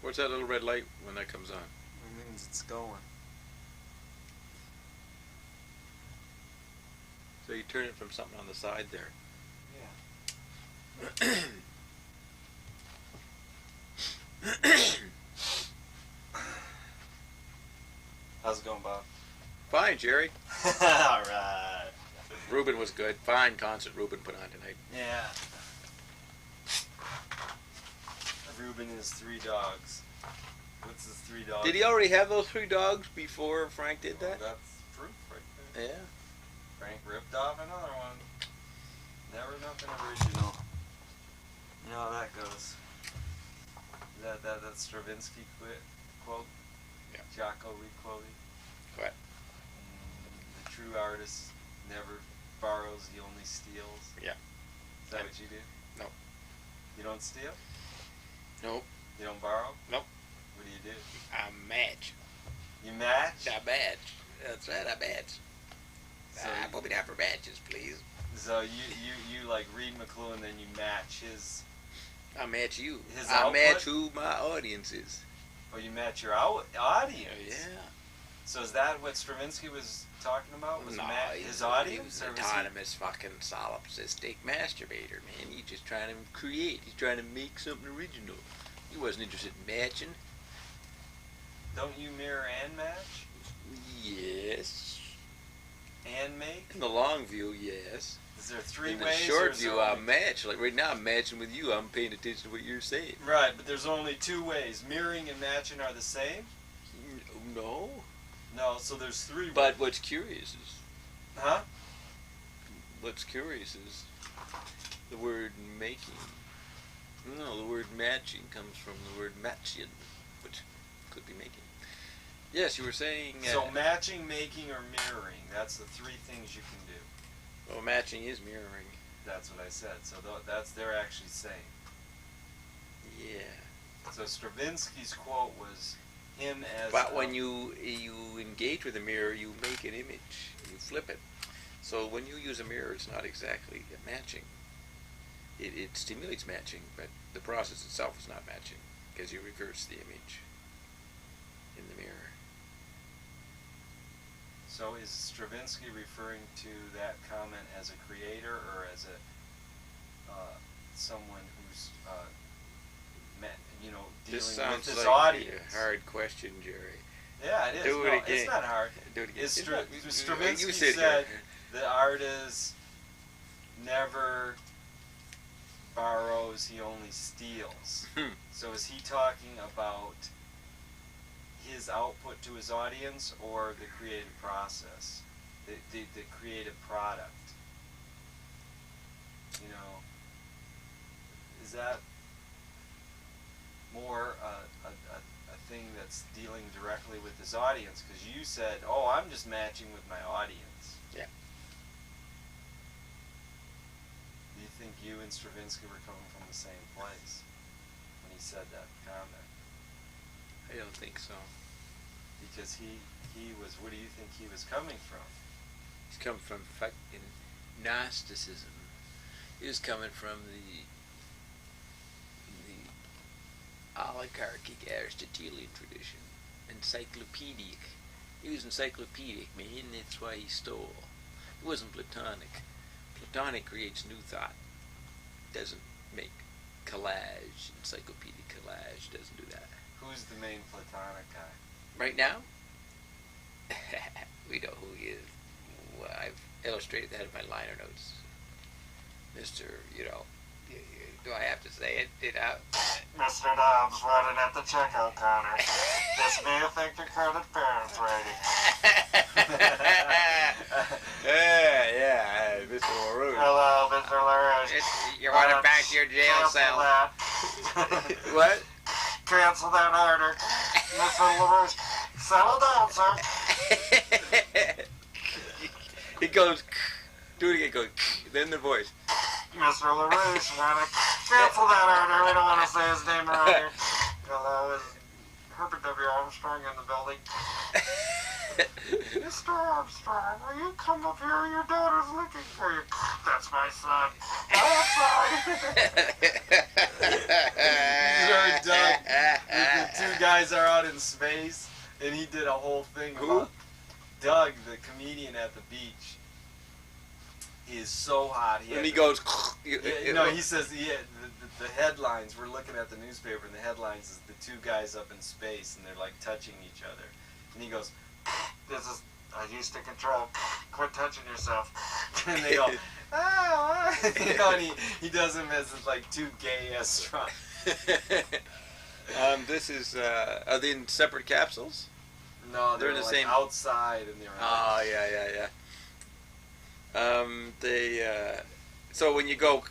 What's that little red light when that comes on? It means it's going. So you turn it from something on the side there. Yeah. How's it going, Bob? Fine, Jerry. Alright. Ruben was good. Fine concert Ruben put on tonight. Yeah. Ruben is 3 dogs. What's his 3 dogs? Did he already have those 3 dogs before Frank did that? Well, that's proof right there. Yeah. Frank ripped off another one. Never nothing original. You know how that goes. That Stravinsky quote? Yeah. Jocko requoted. What? The true artist never borrows, he only steals. Yeah. Is that what you do? No. You don't steal? Nope. You don't borrow? Nope. What do you do? I match. You match? I match. That's right, I match. So put me down for matches, please. So you like read McLuhan, then you match his... I match you. His I output? match who my audience is. Or you match your audience? Yeah. So is that what Stravinsky was talking about? Was No, his audience? He was or an was he- autonomous fucking solipsistic masturbator, man. He's just trying to create. He's trying to make something original. He wasn't interested in matching. Don't you mirror and match? Yes. And make? In the long view, yes. Is there 3 In the ways? or short is there view, I only- match. Like right now, I'm matching with you. I'm paying attention to what you're saying. Right, but there's only 2 ways. Mirroring and matching are the same? No. No, so there's 3 ways. But what's curious is Huh? the word making. No, the word matching comes from the word matching, which could be making. Yes, you were saying. So matching, making, or mirroring, that's the 3 things you can do. Well, matching is mirroring. That's what I said. So they're actually saying. Yeah. So Stravinsky's quote was him as... But when you engage with a mirror, you make an image. You flip it. So when you use a mirror, it's not exactly matching. It stimulates matching, but the process itself is not matching because you reverse the image in the mirror. So is Stravinsky referring to that comment as a creator or as a someone who's This dealing with sounds his like audience? a hard question, Jerry. Yeah, it is. Do it No, again. it's not hard. Do it again. Stravinsky You sit said here. the artist never borrows, he only steals. So is he talking about his output to his audience or the creative process, the creative product? You know, is that more a thing that's dealing directly with his audience? Because you said, oh, I'm just matching with my audience. Yeah. Do you think you and Stravinsky were coming from the same place when he said that comment? I don't think so. Because he was, where do you think he was coming from? He's coming from fucking Gnosticism. He was coming from the oligarchic Aristotelian tradition. Encyclopedic. He was encyclopedic, man. That's why he stole. It wasn't Platonic. Platonic creates new thought. Doesn't make collage. Encyclopedic collage doesn't do that. Who's the main Platonic guy? Right now, we know who he is. Well, I've illustrated that in my liner notes. Mr. Do I have to say it? Mr. Dobbs running at the checkout counter. This may affect your credit balance rating. Yeah, Mr. LaRouche. Hello, Mr. LaRouche. You want it back to your jail Cancel cell? that. What? Cancel that order. Mr. LaRouche, settle down, sir. It goes, do it again, goes, then the voice. Mr. LaRouche, wanna cancel that order. We don't want to say his name around here. Hello, is Herbert W. Armstrong in the building? Mr. Armstrong, will you come up here? Your daughter's looking for you. That's my son. Outside. You're done with the guys are out in space, and he did a whole thing about Doug, the comedian at the beach. He is so hot. And he goes. He says the headlines. We're looking at the newspaper, and the headlines is the two guys up in space, and they're like touching each other. And he goes, This is, I used to control. Quit touching yourself. and they go, ah. And he does them as like two gay astronauts. This is. Are they in separate capsules? No, They're they're the like same. outside, and they're. Oh yeah. So when you go,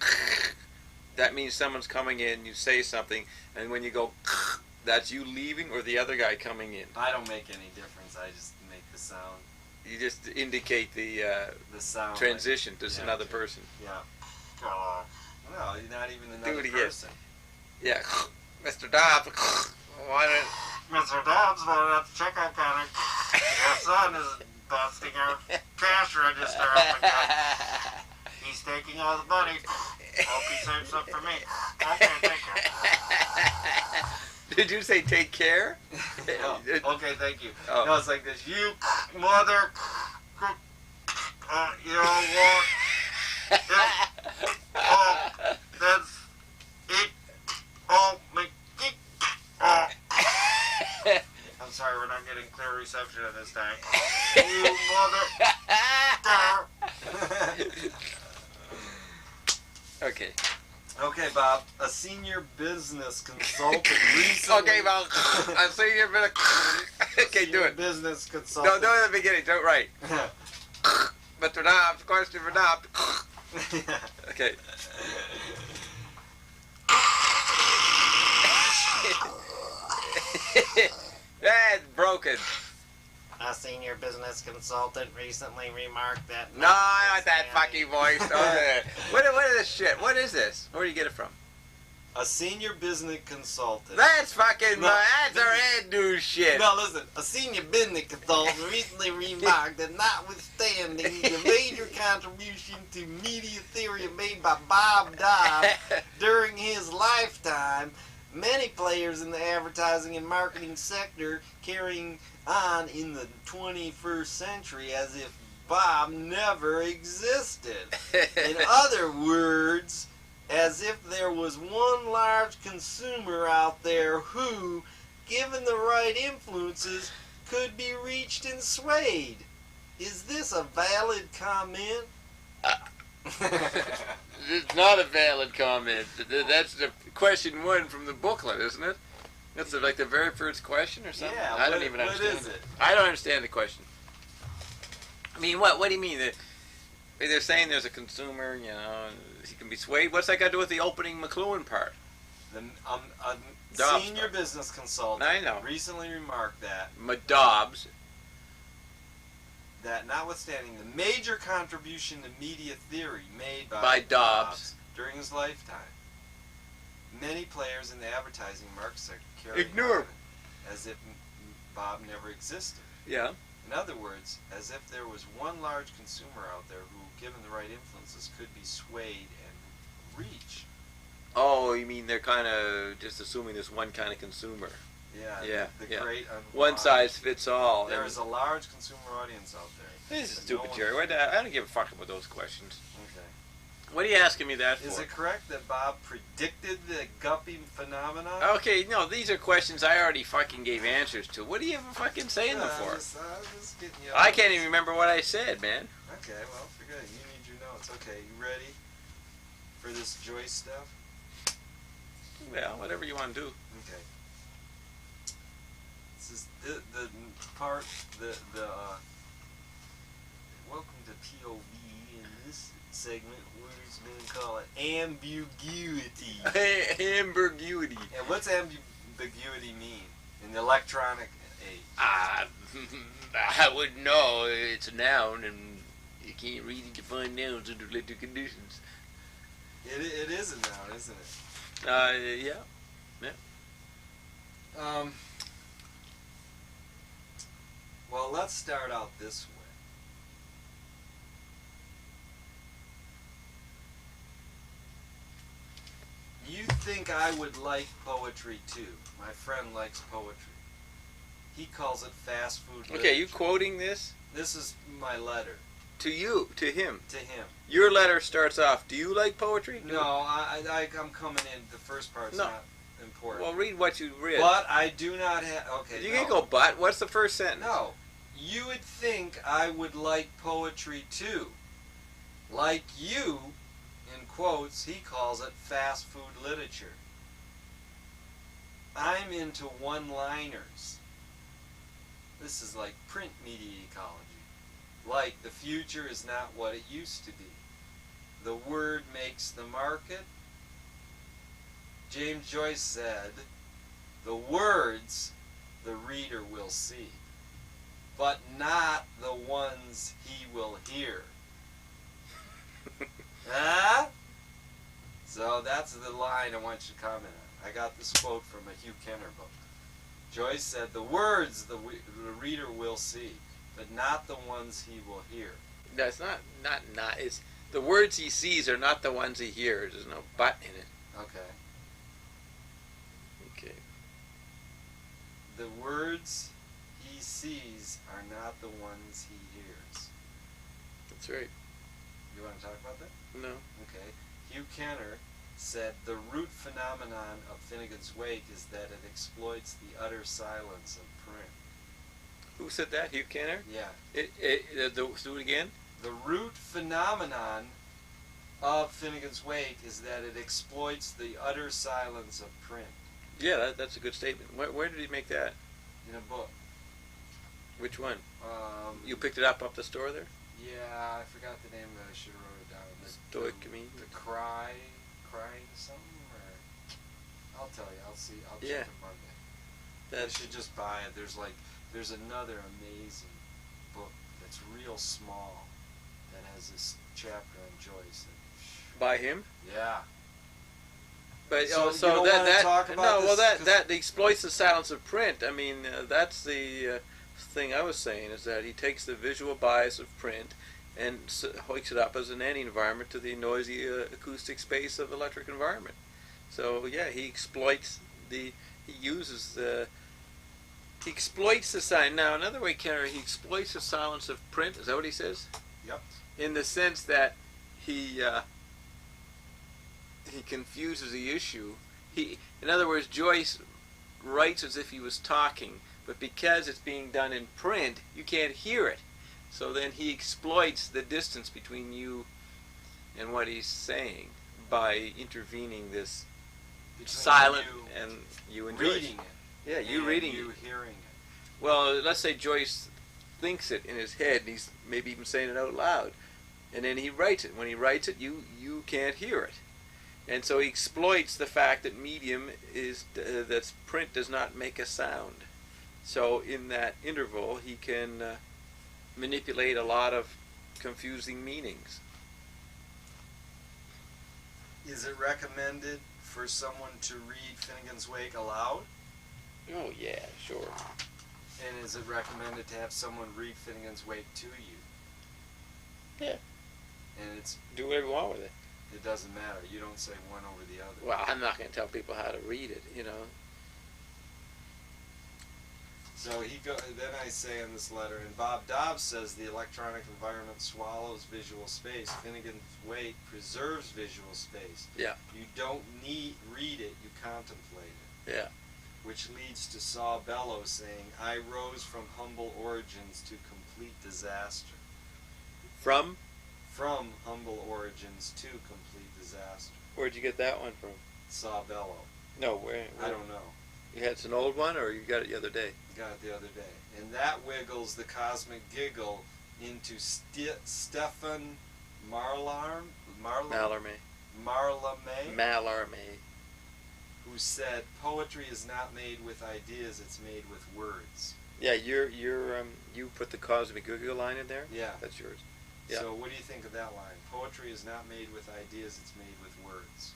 that means someone's coming in. You say something, and when you go, that's you leaving or the other guy coming in. I don't make any difference. I just make the sound. You just indicate the sound transition to another person. Yeah. God. No, you're not even another again. person. Yeah, Mr. Dobbs. Why Mr. Dobbs, at the checkout counter. Your son is busting our cash register up and he's taking all the money. Hope he saves some for me. I can't take it. Did you say take care? No. Okay, thank you. Oh. No, it's like this. You mother. You know what? Oh, that's it. Oh, my. Oh. I'm sorry, we're not getting clear reception at this time. You mother. Okay. Okay, Bob. A senior business consultant recently. Okay, Bob. I'm saying you're gonna. Okay, do it. Business No, consultant. do it at the beginning. Do it right. Mr. Dobbs, question for Dobbs. Okay. That's broken. A senior business consultant recently remarked that. No, I want that fucking voice. Okay. What is this shit? What is this? Where do you get it from? A senior business consultant. That's fucking. No. That's our head news shit. No, listen. A senior business consultant recently remarked that notwithstanding the major contribution to media theory made by Bob Dobbs during his lifetime, many players in the advertising and marketing sector carrying on in the 21st century as if Bob never existed. In other words, as if there was one large consumer out there who, given the right influences, could be reached and swayed. Is this a valid comment? It's not a valid comment. That's the question one from the booklet, isn't it? That's like the very first question or something? Yeah, I don't even what understand is it? I don't understand the question. I mean, what do you mean? They're saying there's a consumer, you know, he can be swayed. What's that got to do with the opening McLuhan part? A Dobbs senior part. business consultant I know. recently remarked that Dobbs. notwithstanding the major contribution to media theory made By Dobbs during his lifetime, many players in the advertising market sector carry Ignore on as if Bob never existed. Yeah. In other words, as if there was one large consumer out there who, given the right influences, could be swayed and reached. Oh, you mean they're kind of just assuming there's one kind of consumer. Yeah. The great one size fits all. There is a large consumer audience out there. This is but stupid, no Jerry. one- I don't give a fuck about those questions. Okay. What are you asking me that for? Is it correct that Bob predicted the guppy phenomenon? Okay, no, these are questions I already fucking gave answers to. What are you ever fucking saying them for? I'm just getting you I can't even remember what I said, man. Okay, well, forget it. You need your notes. Okay, you ready for this Joyce stuff? Well, whatever you want to do. Okay. This is the part, welcome to POV. In this segment, we're just going to call it ambiguity. Ambiguity. And what's ambiguity mean in the electronic age? I wouldn't know. It's a noun, and you can't read and define nouns under electric conditions. It is a noun, isn't it? Yeah. Well, let's start out this way. You think I would like poetry too. My friend likes poetry. He calls it fast food literature. Okay, you quoting this? This is my letter. To you, to him. To him. Your letter starts off, do you like poetry? No, I'm coming in. The first part's not important. Well, read what you read. But I do not have... Okay, You can't go but. What's the first sentence? No. You would think I would like poetry too. Like you, in quotes, he calls it fast food literature. I'm into one-liners. This is like print media ecology. Like, the future is not what it used to be. The word makes the market. James Joyce said, the words the reader will see, but not the ones he will hear. Huh? So that's the line I want you to comment on. I got this quote from a Hugh Kenner book. Joyce said, the words the reader will see, but not the ones he will hear. That's not. It's the words he sees are not the ones he hears. There's no but in it. Okay. Okay. The words he sees are not the ones he hears. That's right. You want to talk about that? No. Okay. Hugh Kenner said the root phenomenon of Finnegan's Wake is that it exploits the utter silence of print. Who said that? Hugh Kenner? Yeah. Do it again? The root phenomenon of Finnegan's Wake is that it exploits the utter silence of print. Yeah, that's a good statement. Where did he make that? In a book. Which one? You picked it up off the store there? Yeah, I forgot the name of it. I should have wrote it down. Stoic, you mean? The crying something? Or I'll tell you. I'll see. I'll check it Monday. I should just buy it. There's another amazing book that's real small that has this chapter on Joyce. By him? Yeah. But So you don't wanna talk about this, that exploits the silence of print. I mean, that's the thing I was saying, is that he takes the visual bias of print and hooks it up as an anti-environment to the noisy acoustic space of electric environment. So yeah, he exploits he exploits the silence. Now, another way, Kenner, he exploits the silence of print. Is that what he says? Yep. In the sense that he confuses the issue. In other words, Joyce writes as if he was talking, but because it's being done in print, you can't hear it. So then he exploits the distance between you and what he's saying by intervening this silent and you and reading Joyce. it. Yeah, you reading you it. hearing it. Well, let's say Joyce thinks it in his head, and he's maybe even saying it out loud, and then he writes it. When he writes it, you can't hear it, and so he exploits the fact that medium is that print does not make a sound. So in that interval, he can manipulate a lot of confusing meanings. Is it recommended for someone to read Finnegan's Wake aloud? Oh yeah, sure. And is it recommended to have someone read Finnegan's Wake to you? Yeah. And it's Do whatever you want with it. it doesn't matter. You don't say one over the other. Well, I'm not going to tell people how to read it, you know. So then I say in this letter, and Bob Dobbs says the electronic environment swallows visual space. Finnegan's Wake preserves visual space. Yeah. You don't read it, you contemplate it. Yeah. Which leads to Saw Bellow saying, I rose from humble origins to complete disaster. From? From humble origins to complete disaster. Where'd you get that one from? Saw Bellow. No, where? I don't know. You had an old one, or you got it the other day? Got it the other day. And that wiggles the cosmic giggle into Stefan Mallarmé, who said, poetry is not made with ideas, it's made with words. Yeah, you put the cosmic giggle line in there? Yeah. That's yours. Yeah. So what do you think of that line? Poetry is not made with ideas, it's made with words.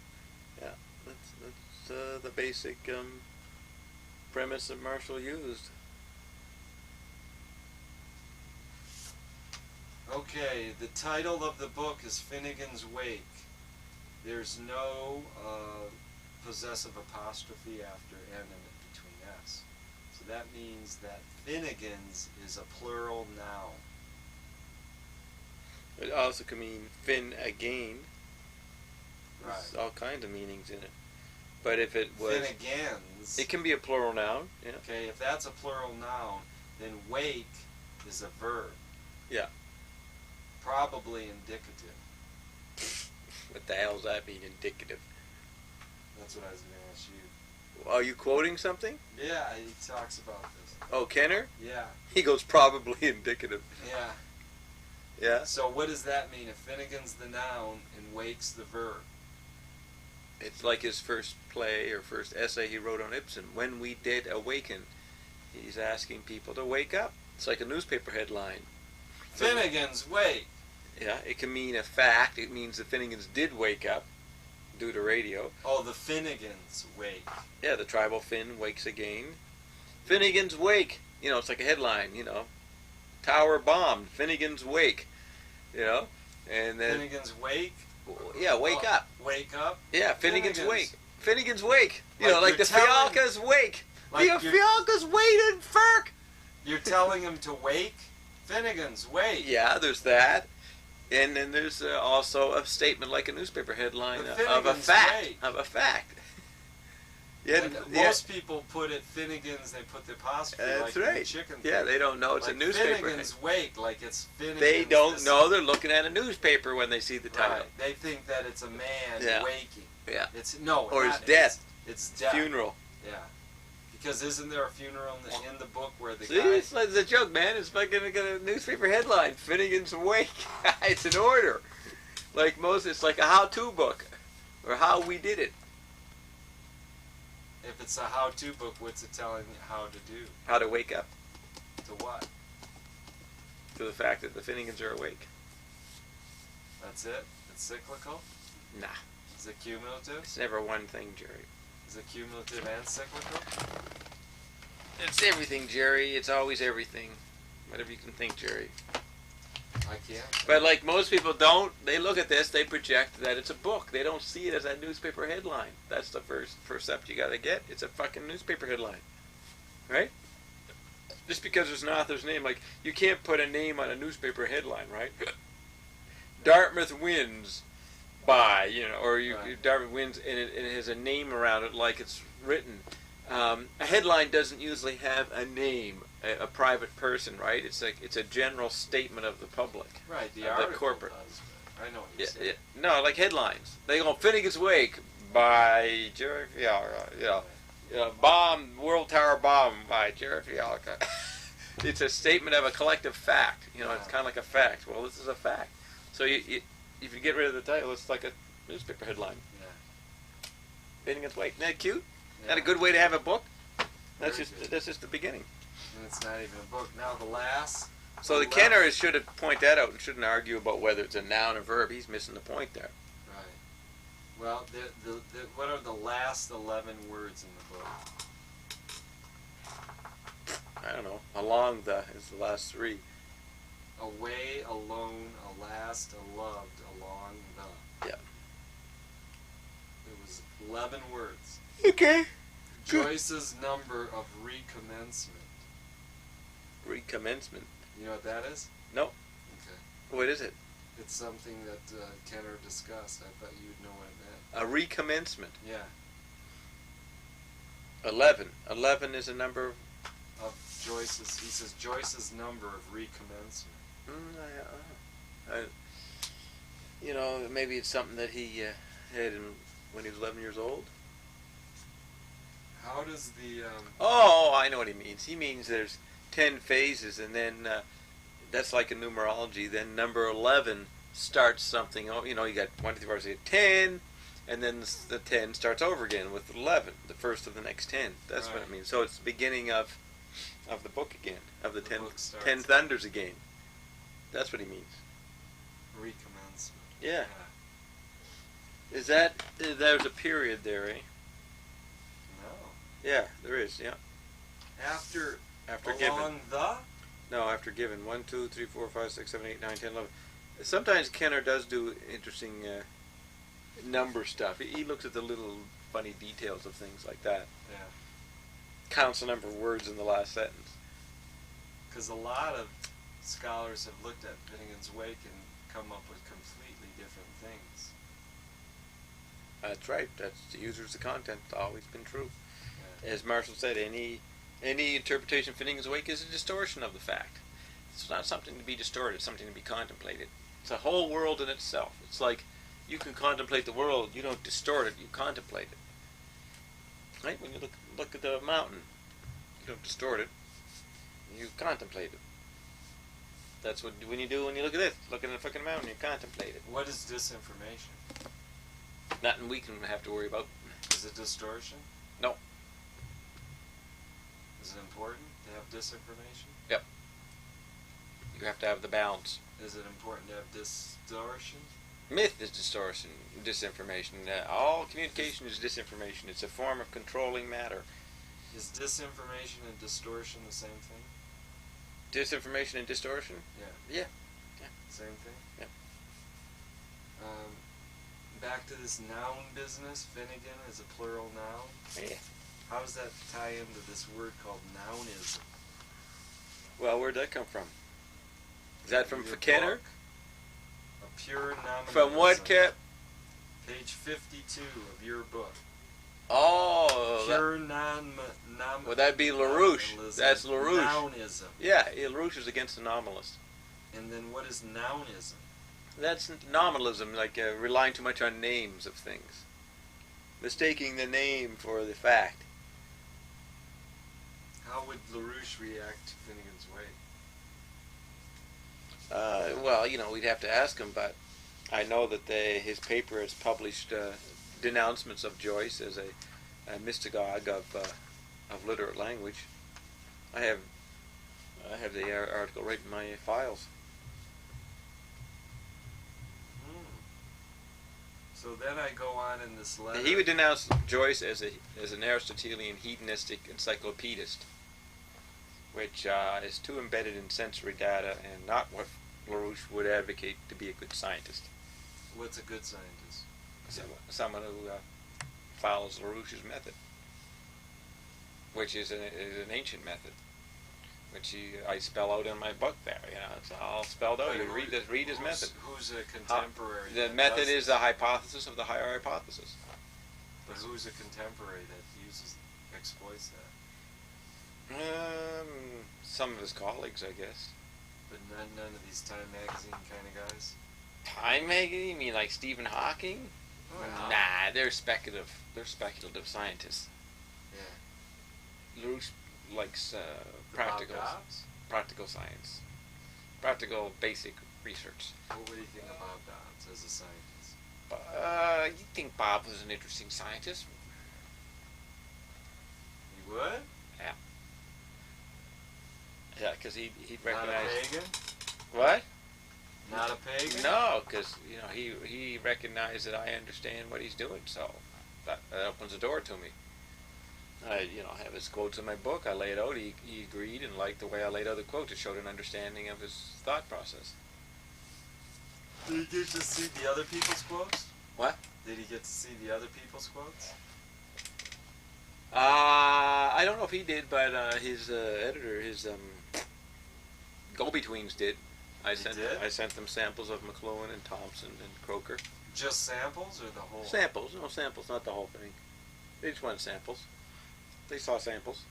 Yeah, that's the basic premise that Marshall used. Okay, the title of the book is Finnegan's Wake. There's no possessive apostrophe after N and between S. So that means that Finnegan's is a plural noun. It also can mean fin again. Right. There's all kinds of meanings in it. But if it was... Finnegan's. It can be a plural noun, yeah. Okay, if that's a plural noun, then wake is a verb. Yeah. Probably indicative. What the hell does that mean, indicative? That's what I was going to ask you. Are you quoting something? Yeah, he talks about this. Oh, Kenner? Yeah. He goes probably indicative. Yeah. Yeah? So what does that mean? If Finnegan's the noun and wake's the verb? It's like his first play or first essay he wrote on Ibsen. When we did awaken, he's asking people to wake up. It's like a newspaper headline. Finnegan's wake. Yeah, it can mean a fact. It means the Finnegans did wake up due to radio. Oh, the Finnegans wake. Yeah, the tribal Finn wakes again. Finnegan's wake. You know, it's like a headline, you know. Tower bombed. Finnegan's wake. You know? And then... Finnegan's wake? Yeah, wake up. Wake up? Yeah, Finnegan's wake. Finnegan's wake. You Like know, like the you're telling- Fialka's wake. Like The you're- Fialka's waiting, Ferk. You're telling him to wake? Finnegan's wake. Yeah, there's that. And then there's also a statement like a newspaper headline The of a Finnegan's fact. wake. Of a fact. Yeah, And yeah, most people put it Finnegan's, they put the apostrophe that's like in the right. chicken Yeah, thing. they don't know it's like a newspaper. Finnegan's wake, like it's Finnegan's. They don't this- know they're looking at a newspaper when they see the title. Right. They think that it's a man Yeah. waking. Yeah. It's no. Or not, his death. It's death. Funeral. Yeah. Because isn't there a funeral in the book where the See, guy? it's like a joke, man. It's like a newspaper headline. Finnegan's wake. It's an order. Like most, it's like a how-to book. Or how we did it. If it's a how-to book, what's it telling you how to do? How to wake up To what? to the fact that the Finnegans are awake. That's it? It's cyclical? Nah. Is it cumulative? It's never one thing, Jerry. Is it cumulative and cyclical? It's everything, Jerry. It's always everything. Whatever you can think, Jerry. I can't. But like most people don't, they look at this, they project that it's a book. They don't see it as a newspaper headline. That's the first step you gotta get. It's a fucking newspaper headline. Right? Just because there's an author's name, like, you can't put a name on a newspaper headline, right? Dartmouth wins by, you know, or Right. Dartmouth wins and it has a name around it like it's written. A headline doesn't usually have a name, a private person, right? It's like it's a general statement of the public. Right, the The article corporate. does. But I know what you're Yeah, saying. yeah. No, like headlines. They go Finnegan's Wake by Jerry Fialka. You know, bomb World Tower bomb by Jerry Fialka. It's a statement of a collective fact. You know, it's kind of like a fact. Well, this is a fact. So if you get rid of the title, it's like a newspaper headline. Yeah. Finnegan's Wake. Isn't that cute? Yeah. That a good way to have a book? That's Very just good. that's just the beginning. And it's not even a book. Now the last. So the Kenner should have point that out and shouldn't argue about whether it's a noun or verb. He's missing the point there. Right. Well, what are the last 11 words in the book? I don't know. Along the is the last three. Away, alone, alast, aloved, along the. Yeah. It was 11 words. Okay. Good. Joyce's number of recommencement. Recommencement. You know what that is? No. Okay. What is it? It's something that Kenner discussed. I thought you'd know what it A recommencement. meant. Yeah. 11. 11 is a number. Of Joyce's, he says Joyce's number of recommencement. You know, maybe it's something that he had when he was 11 years old. How does the Oh, I know what he means. He means there's 10 phases, and then that's like a numerology. Then number 11 starts something. Oh, you know, you got 1, 2, 3, 4, 5, 6, 10, and then the 10 starts over again with 11, the first of the next 10. That's what it Right. means. So it's the beginning of the book again, of the, The 10, book starts 10 thunders again. That's what he means. recommencement? Yeah. Is that there's a period there, eh? No. Yeah, there is. Yeah. After Given. along the. No, after given. 1, 2, 3, 4, 5, 6, 7, 8, 9, 10, 11. Sometimes Kenner does do interesting number stuff. He looks at the little funny details of things like that. Yeah. counts the number of words in the last sentence. Because a lot of scholars have looked at Finnegan's Wake and come up with completely different things. That's right. That's the user's the content. It's always been true. Yeah. As Marshall said, any interpretation of Finnegan's Wake is a distortion of the fact. It's not something to be distorted. It's something to be contemplated. It's a whole world in itself. It's like you can contemplate the world. You don't distort it. You contemplate it. Right? When you look at the mountain, you don't distort it. You contemplate it. That's what when you do when you look at this. Look at the fucking mountain. You contemplate it. What is disinformation? Nothing we can have to worry about. Is it distortion? No. Is it important to have disinformation? Yep. You have to have the balance. Is it important to have distortion? Myth is distortion, disinformation. All communication is disinformation. It's a form of controlling matter. Is disinformation and distortion the same thing? Disinformation and distortion? Yeah. Yeah. Same thing? Yeah. Back to this noun business. Finnegan is a plural noun. Yeah. How does that tie into this word called nounism? Well, where'd that come from? Is that from Your Kenner? book, A Pure Nominalism. From what, Cap? Page 52 of your book. Oh, Pure well, that'd be LaRouche. nominalism. That's LaRouche. Nounism. Yeah, LaRouche is against the nominalist. And then what is nounism? That's nominalism, like relying too much on names of things. Mistaking the name for the fact. How would LaRouche react to Finnegan's Wake? Well, we'd have to ask him, but I know that his paper has published denouncements of Joyce as a mystagogue of literate language. I have the article right in my files. So then I go on in this letter. He would denounce Joyce as an Aristotelian hedonistic encyclopedist, which is too embedded in sensory data and not what LaRouche would advocate to be a good scientist. What's a good scientist? Someone who follows LaRouche's method, which is an ancient method, which I spell out in my book there. It's all spelled out. You read his method. Who's a contemporary? The method is the hypothesis of the higher hypothesis. But who's a contemporary that exploits that? Some of his colleagues, I guess. But none of these Time Magazine kind of guys? Time Magazine? You mean like Stephen Hawking? Well, Nah, they're speculative. They're speculative scientists. Yeah. LaRouche likes Dobbs? practical science, practical basic research. What do you think of Bob Dobbs as a scientist? You think Bob was an interesting scientist? You would? Yeah, because he'd Not recognize. a pagan? What? Not a pagan? No, because he recognized that I understand what he's doing, so that opens the door to me. I have his quotes in my book. I lay it out. He agreed and liked the way I laid out the quotes. It showed an understanding of his thought process. Did he get to see the other people's quotes? What? Did he get to see the other people's quotes? I don't know if he did, but his editor, his go-betweens did. I sent them samples of McLuhan and Thompson and Croker. Just samples or the whole? Samples, no samples, not the whole thing. They just wanted samples. They saw samples.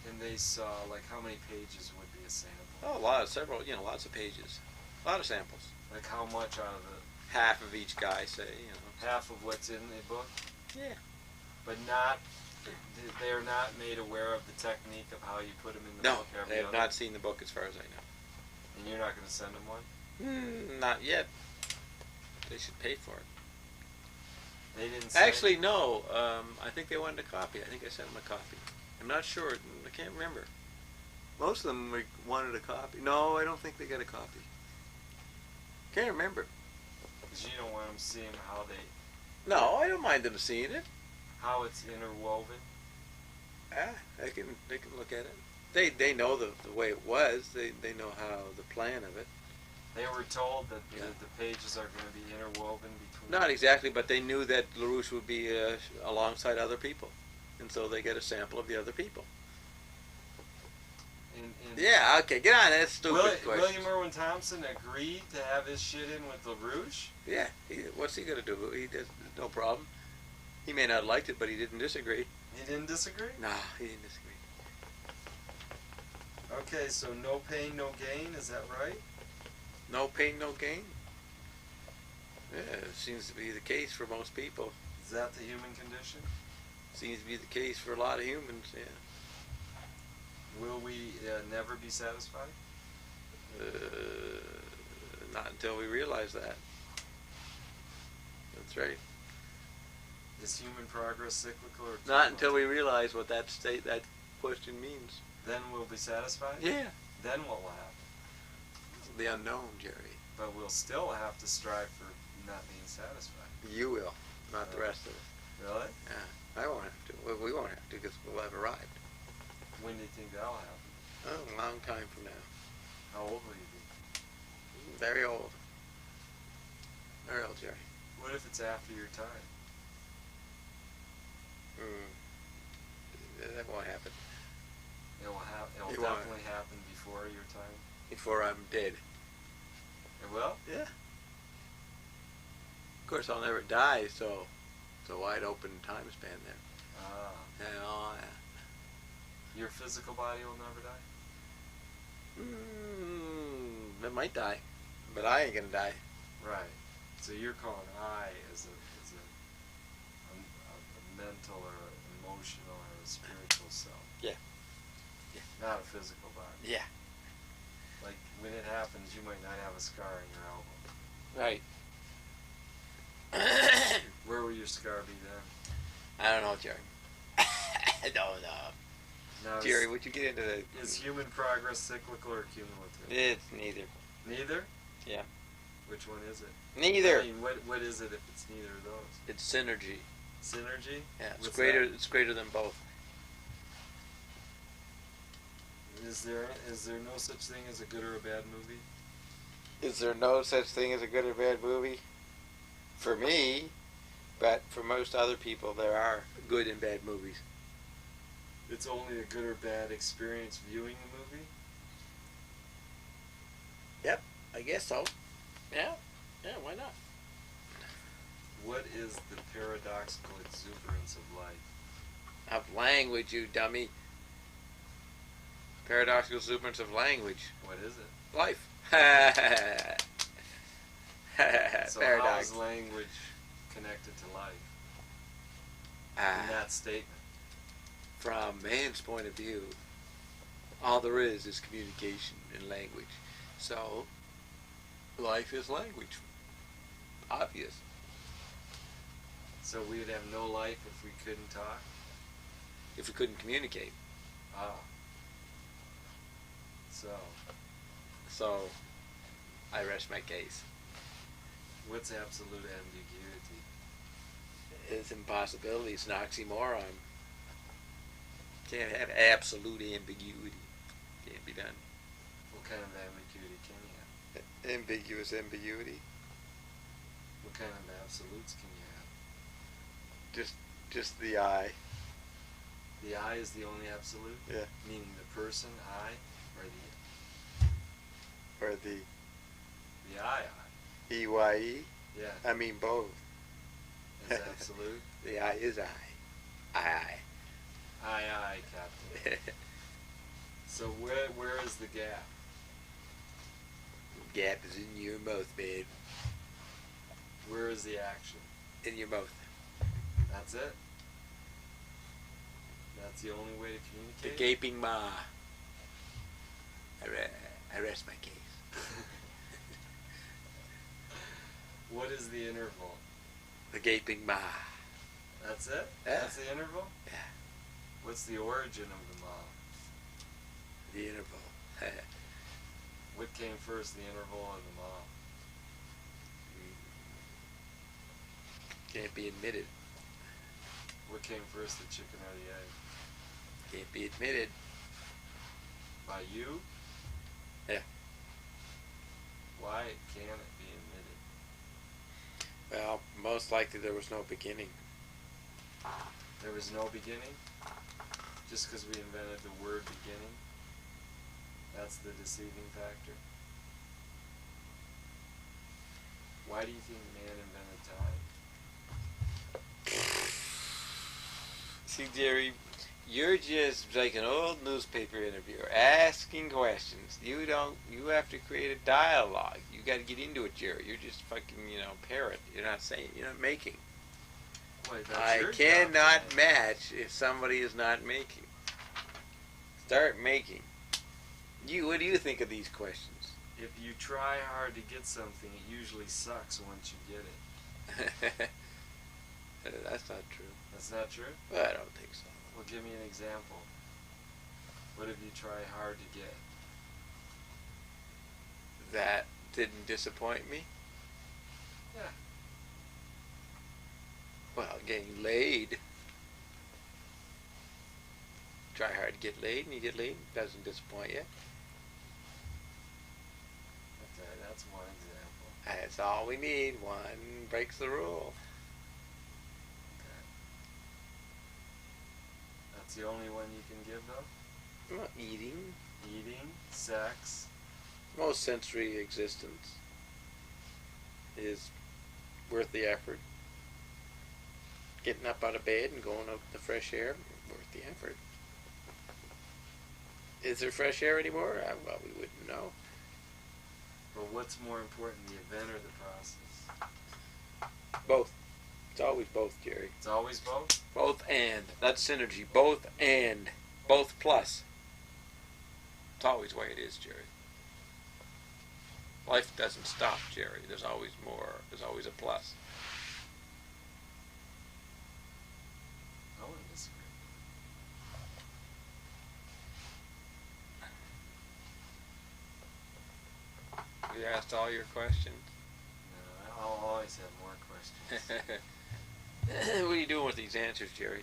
And they saw, like, how many pages would be a sample? Oh, lots of pages. A lot of samples. Like how much out of it? Half of each guy, say, Half of what's in the book? Yeah. But they're not made aware of the technique of how you put them in the No, book every they have other? not seen the book as far as I know. And you're not going to send them one? Not yet. They should pay for it. They didn't say... Actually, no. I think they wanted a copy. I think I sent them a copy. I'm not sure. I can't remember. Most of them wanted a copy. No, I don't think they got a copy. Can't remember. Because you don't want them seeing how No, I don't mind them seeing it. how it's interwoven. They can look at it. They know the way it was. They know how the plan of it. They were told that Yeah. the pages are going to be interwoven between... Not exactly, but they knew that LaRouche would be alongside other people. and so they get a sample of the other people. And Yeah, okay, get on. That's a stupid question. William Irwin Thompson agreed to have his shit in with LaRouche? Yeah, what's he gonna do? He does no problem. He may not have liked it, but he didn't disagree. He didn't disagree? No, he didn't disagree. Okay, so no pain, no gain, is that right? No pain, no gain. Yeah, it seems to be the case for most people. Is that the human condition? Seems to be the case for a lot of humans. Yeah. Will we never be satisfied? Not until we realize that. That's right. Is human progress cyclical or Not until we realize what that question means. Then we'll be satisfied? Yeah. Then what will happen? The unknown, Jerry. But we'll still have to strive for not being satisfied. You will, not the rest of us. Really? Yeah. I won't have to. Well, we won't have to because we'll have arrived. When do you think that'll happen? Oh, a long time from now. How old will you be? Very old. Very old, Jerry. What if it's after your time? That won't happen. It'll It won't. definitely happen before your time. Before I'm dead. It will? Yeah. Of course, I'll never die, so it's a wide open time span there. Ah. And all that. Your physical body will never die? It might die, but I ain't gonna die. Right. So you're calling I as a mental or emotional or a spiritual self. Yeah. Yeah. Not a physical body. Yeah. Like when it happens, you might not have a scar in your elbow. Right. Where will your scar be then? I don't know, Jerry. No. Now, Jerry, would you get into the... is human progress cyclical or cumulative? It's neither. Neither? Yeah. Which one is it? Neither. I mean, what is it if it's neither of those? It's synergy. Synergy? Yeah, it's What's greater. that? It's greater than both. Is there no such thing as a good or a bad movie? Is there no such thing as a good or bad movie? For me, but for most other people, there are good and bad movies. It's only a good or bad experience viewing the movie? Yep, I guess so. Yeah, why not? What is the paradoxical exuberance of life? Of language, you dummy. Paradoxical exuberance of language. What is it? Life. So how Paradox. is language connected to life? In that statement. From man's point of view, all there is communication and language. So, life is language. Obvious. So we would have no life if we couldn't talk? If we couldn't communicate. Ah. So, I rest my case. what's absolute ambiguity? It's impossibility. It's an oxymoron. Can't have absolute ambiguity. Can't be done. What kind of ambiguity can you have? Ambiguous ambiguity. What kind of absolutes can you have? Just the I. The I is the only absolute? Yeah. Meaning the person, I, or Or the the I? EYE. Yeah. I mean both. Is absolute? The I is I. I. I, Captain. So where is the gap? Gap is in your mouth, man. Where is the action? In your mouth. That's it? That's the only way to The communicate? gaping maw. I rest my case. What is the interval? The gaping maw. That's it? Yeah. That's the interval? Yeah. What's the origin of the maw? The interval. What came first, the interval or the maw? Can't be admitted. What came first, the chicken or the egg? Can't be admitted. By you? Yeah. Why can't it be admitted? Well, most likely there was no beginning. There was no beginning? Just because we invented the word beginning? That's the deceiving factor? Why do you think man invented time? See, Jerry, you're just like an old newspaper interviewer, asking questions. You have to create a dialogue. You got to get into it, Jerry. You're just fucking, parrot. You're not saying, you're not making. Wait, that's I your job cannot today. match if somebody is not making. Start making. What do you think of these questions? If you try hard to get something, it usually sucks once you get it. That's not true. That's not true? Well, I don't think so. Well, give me an example. What have you tried hard to get? That didn't disappoint me? Yeah. Well, getting laid. Try hard to get laid and you get laid. Doesn't disappoint you. Okay, that's one example. That's all we need. One breaks the rule. Okay. That's the only one you can give, though? Well, eating. Eating, sex. Most sensory existence is worth the effort. Getting up out of bed and going out in the fresh air, worth the effort. Is there fresh air anymore? Well, we wouldn't know. But what's more important, the event or the process? Both. It's always both, Jerry. It's always both? Both and. That's synergy. Both and. Both plus. It's always the way it is, Jerry. Life doesn't stop, Jerry. There's always more. There's always a plus. I wouldn't disagree. Have you asked all your questions? No, I'll always have more questions. What are you doing with these answers, Jerry?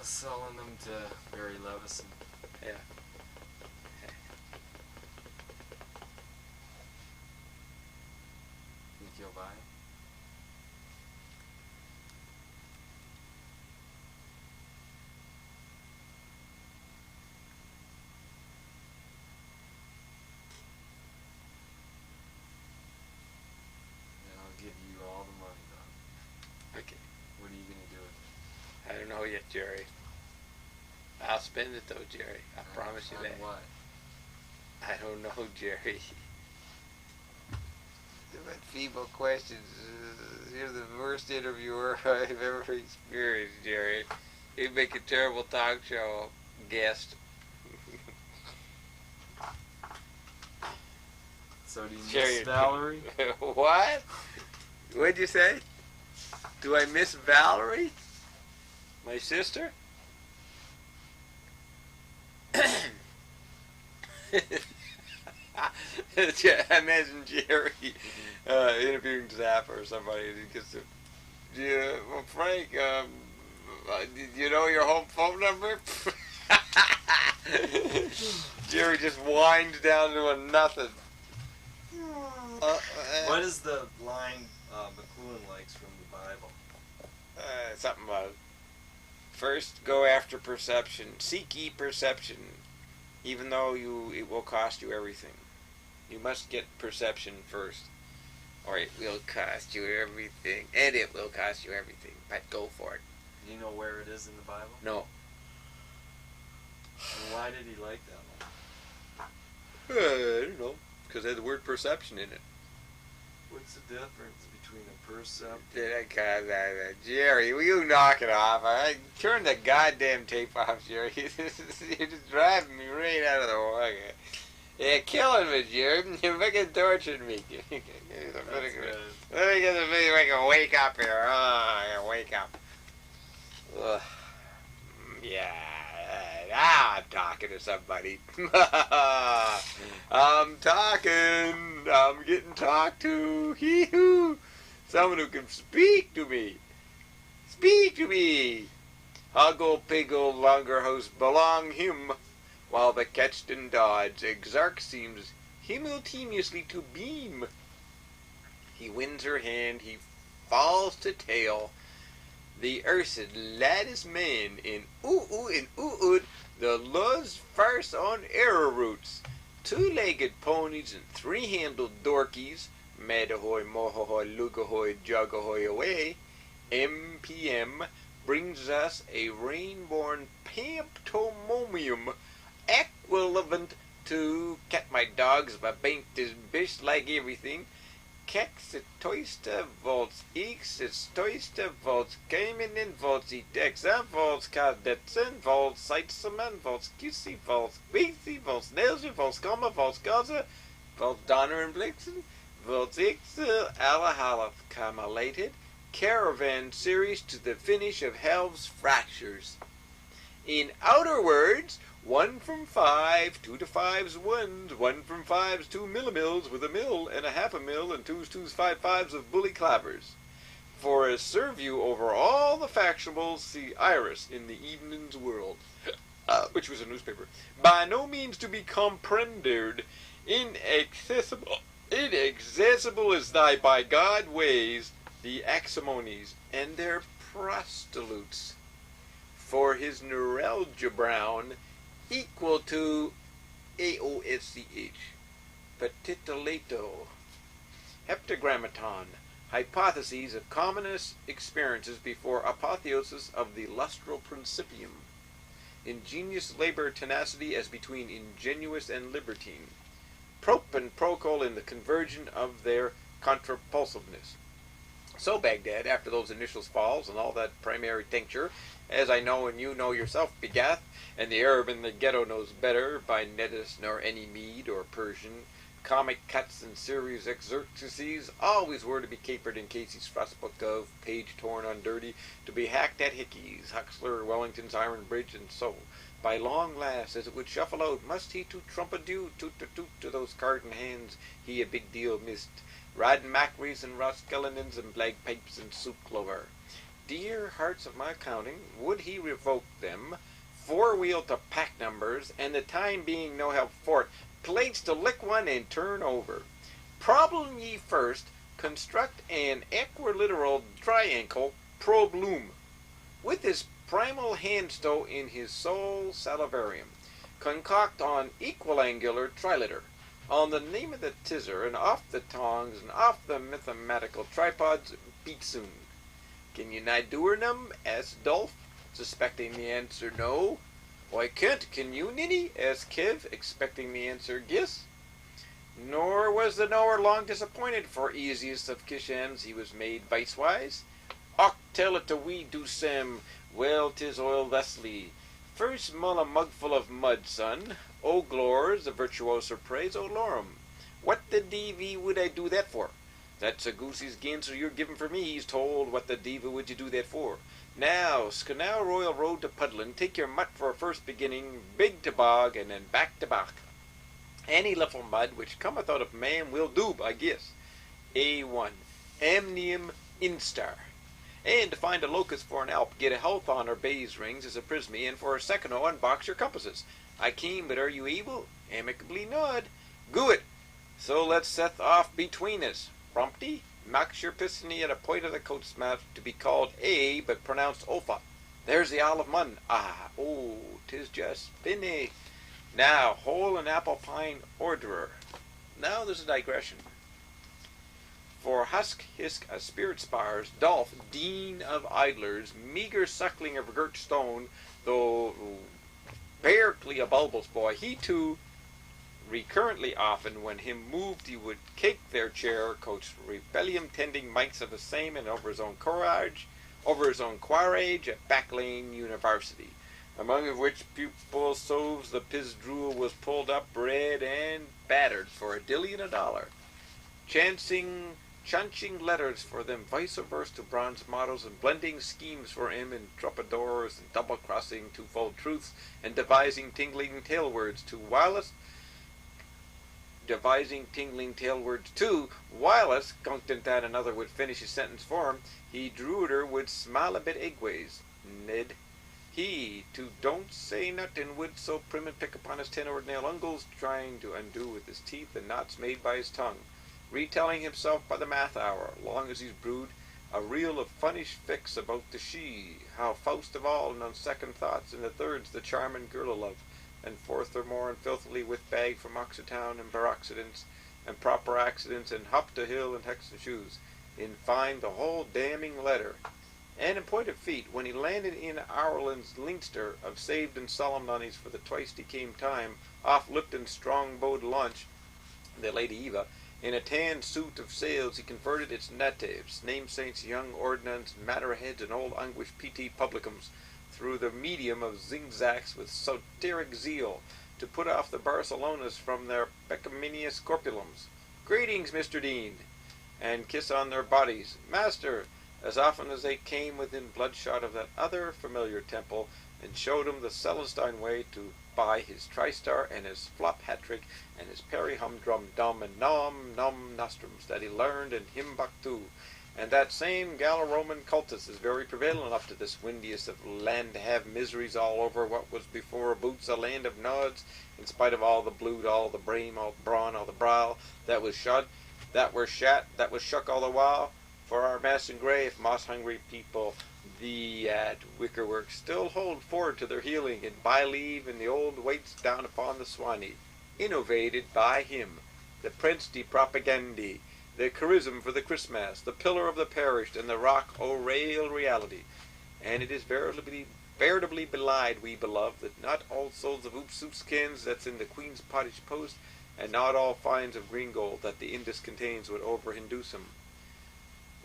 Selling them to Barry Levison. Yeah. Think you'll buy it? Then I'll give you all the money, Bob. Okay. What are you going to do with it? I don't know yet, Jerry. I'll spend it though, Jerry. I promise you On that. what? I don't know, Jerry. But feeble questions. You're the worst interviewer I've ever experienced, Jerry. You'd make a terrible talk show guest. So do you Jerry, miss Valerie? What? What'd you say? Do I miss Valerie? My sister? Imagine Jerry interviewing Zappa or somebody. Well, Frank, did you know your home phone number? Jerry just winds down to a nothing. What is the line McLuhan likes from the Bible? Something about first go after perception. Seek ye perception, even though it will cost you everything. You must get perception first, or it will cost you everything, and it will cost you everything. But go for it. Do you know where it is in the Bible? No. And why did he like that one? I don't know, because it had the word perception in it. What's the difference between a percept? Jerry, will you knock it off? Turn the goddamn tape off, Jerry. You're just driving me right out of the wagon. You're killing me, Jerry. You're fucking torturing me. Let me get the video. I can wake up here. Oh, I can wake up. Ugh. Yeah. Now I'm talking to somebody. I'm talking. I'm getting talked to. Hee-hoo. Someone who can speak to me. Speak to me. Huggle, piggle, longerhouse belong him, while the Ketchton Dodge exarch seems simultaneously to beam. He wins her hand, he falls to tail, the earth's latest man in ooh, the Luz farce on arrowroots. Two-legged ponies and three-handled dorkies, madahoy, mohohoy, lugahoy, jugahoy away. MPM brings us a rain-born pantomimium equivalent to cat my dogs, but baint is bish like everything. Kex it toista volts eeks it's toista volts cayman in volts etex and volts cadetsen volts sightsaman volts qc volts beasy volts nelja volts comma volts gaza volts donner and blixen volts ixa alahala camalated caravan series to the finish of Helve's fractures. In outer words, 1 from 5, 2 to 5's 1s, 1 from 5's 2 millimils with a mill and a half a mill and 2's 2's 5 of bully clavers. For a surview over all the factionables, see Iris in the Evening's World, which was a newspaper. By no means to be comprehended, inaccessible is thy by God ways, the Aximonies and their proselytes. For his neuralgia brown, equal to AOSCH, petitolato, heptagrammaton, hypotheses of commonest experiences before apotheosis of the lustral principium, ingenious labor tenacity as between ingenuous and libertine, prop and procol in the conversion of their contrapulsiveness. So Baghdad, after those initials falls and all that primary tincture, as I know and you know yourself, begath, and the Arab in the ghetto knows better, by Nettis nor any Mede or Persian, comic cuts and serious exercises always were to be capered in Casey's frostbook of, page torn on dirty, to be hacked at Hickey's, Huxler, Wellington's Iron Bridge, and so, by long last, as it would shuffle out, must he to trump-a-doo, toot-a-toot to those carton hands he a big deal missed, riding Macquaries and Roskellinans and bagpipes and soup clover. Dear hearts of my counting, would he revoke them, four-wheel to pack numbers, and the time being no help for it, plates to lick one and turn over. Problem ye first, construct an equiliteral triangle probleme, with his primal handstow in his sole salivarium. Concoct on equiangular triliter, on the name of the tizzer, and off the tongs, and off the mathematical tripods, beat soon. Can you not do her num? Asked Dolph, suspecting the answer no. Why can't, can you, ninny? Asked Kiv, expecting the answer guess. Nor was the knower long disappointed, for easiest of Kishans he was made vice-wise. Och, tell it to we do Sam, well 'tis oil thusly. First mull a mugful of mud, son. O glors, the virtuoser praise, O lorum. What the D.V. would I do that for? That's a goosey's answer you're giving for me. He's told what the diva would you do that for. Now, Scanal Royal Road to Puddlin, take your mutt for a first beginning, big to bog, and then back to back. Any little mud which cometh out of man will do, I guess. A1. Amnium instar. And to find a locus for an Alp, get a health on or bays rings as a prismy, and for a second unbox your compasses. I came, but are you able? Amicably nod. Good. So let's set off between us. Prompty, max your pistony at a point of the coat's mouth to be called A, but pronounced Opha. There's the Isle of Mun. Ah, oh, 'tis just finny. Now, whole and apple pine orderer. Now there's a digression. For husk hisk a spirit spars, Dolph, dean of idlers, meager suckling of girt stone, though barely a bulbous boy, he too, recurrently often, when him moved he would cake their chair, coach rebellium tending mites of the same, and over his own courage, over his own quarage at Back Lane University, among of which pupils soves the pizdrule was pulled up, bred, and battered for $1 chunching letters for them vice-averse to bronze models, and blending schemes for him in troubadours, and double-crossing twofold truths, and devising tingling tail words to Wallace, gunked that another would finish his sentence for him, he Druider would smile a bit egways, Ned. He, to don't say nothing, would so prim and pick upon his 10 ordinary ungles, trying to undo with his teeth the knots made by his tongue, retelling himself by the math hour, long as he's brewed, A reel of funnish fix about the she, how Faust of all, and on second thoughts, in the third's the charming girl of love, and fourth or more and filthily with bag from Oxitown and accidents and proper accidents and hop to hill and Hexton shoes. In fine, the whole damning letter. And in point of feet, when he landed in Ireland's Leinster of saved and solemn moneys for the twice decame time, off Lipton's strong-bowed launch, the Lady Eva, in a tan suit of sails he converted its natives, namesaints, young ordnance, matterheads, and old Anguish P.T. publicums, through the medium of zigzags with soteric zeal, to put off the Barcelonas from their peccaminius scorpulums. Greetings, Mr. Dean, and kiss on their bodies. Master, as often as they came within bloodshot of that other familiar temple, and showed him the Celestine way to buy his Tristar and his flop hat-trick and his peri-hum-drum-dum and nom-nom nostrums that he learned in Himbuktu. And that same Gallo-Roman cultus is very prevalent up to this windiest of land to have miseries all over what was before boots a land of nods, in spite of all the blood, all the brame, all the brawn, all the brow that was shod, that were shat, that was shuck all the while. For our mass and grave, moss-hungry people, the at Wickerwork still hold forward to their healing and buy leave in the old waits down upon the Swanee, innovated by him, the Prince de Propagandi, the charism for the Christmas, the pillar of the parish, and the rock o' rail reality. And it is veritably belied, we beloved, that not all souls of oopsoopskins that's in the Queen's pottage post, and not all finds of green gold that the Indus contains would over-induce him.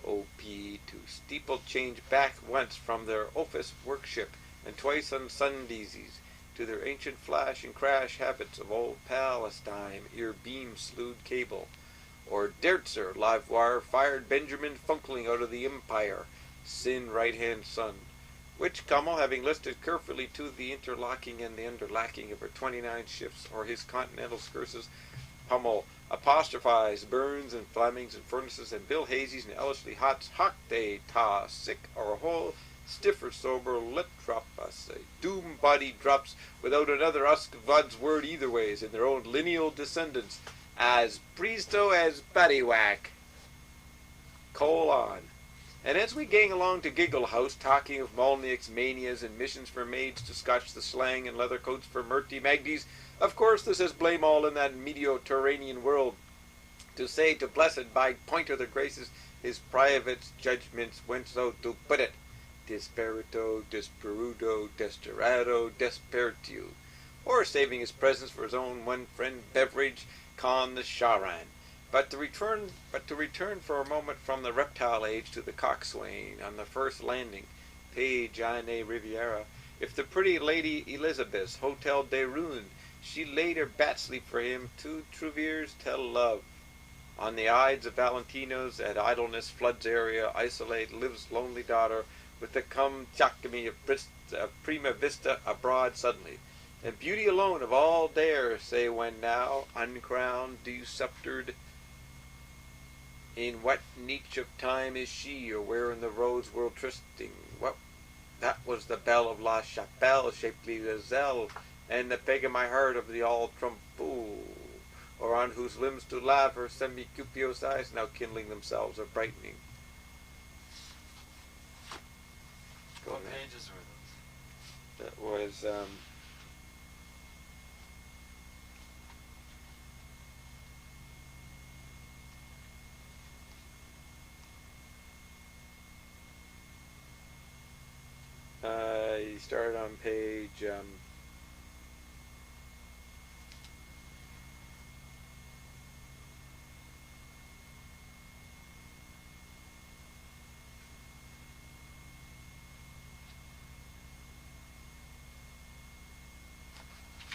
O.P. to steeple change back once from their office workship, and twice on Sundaisies, to their ancient flash and crash habits of old Palestine, ere beam slewed cable, or Dertzer, live wire, fired Benjamin Funkling out of the Empire, sin right-hand son, which Kummel, having listed carefully to the interlocking and the underlacking of her 29 shifts, or his continental curses, Pummel apostrophized Burns and Flemings and Furnaces and Bill Hazy's and Ellerslie Hots, hock they ta, sick or whole, stiff or sober, let drop us a doom-body drops without another Usk Vod's word either ways in their own lineal descendants, as presto as paddywhack. Coal on. And as we gang along to Giggle House, talking of Molniak's manias and missions for maids to scotch the slang and leather coats for Murty Magdies, of course this is blame all in that Mediterranean world. To say to blessed by Pointer the Graces his private judgments went so to put it, desperito, desperudo, desperado, despertiu, or saving his presence for his own one friend Beveridge, Con the Charan. But to return for a moment from the reptile age to the coxswain on the first landing, page Anne Riviera, if the pretty Lady Elizabeth's Hotel de Rune, she laid her bat sleep for him, two Truviers tell love. On the Ides of Valentino's at Idleness Flood's area, isolate lives lonely daughter, with the come chacmy of Prima Vista abroad suddenly. And beauty alone of all dare say when now, uncrowned, desceptered, in what niche of time is she, or where in the road's world trysting? What? That was the belle of La Chapelle, shapely gazelle, and the peg of my heart of the all trompeau, or on whose limbs to lave her semi-cupious eyes now kindling themselves or brightening. What pages were those? That was, he started on page,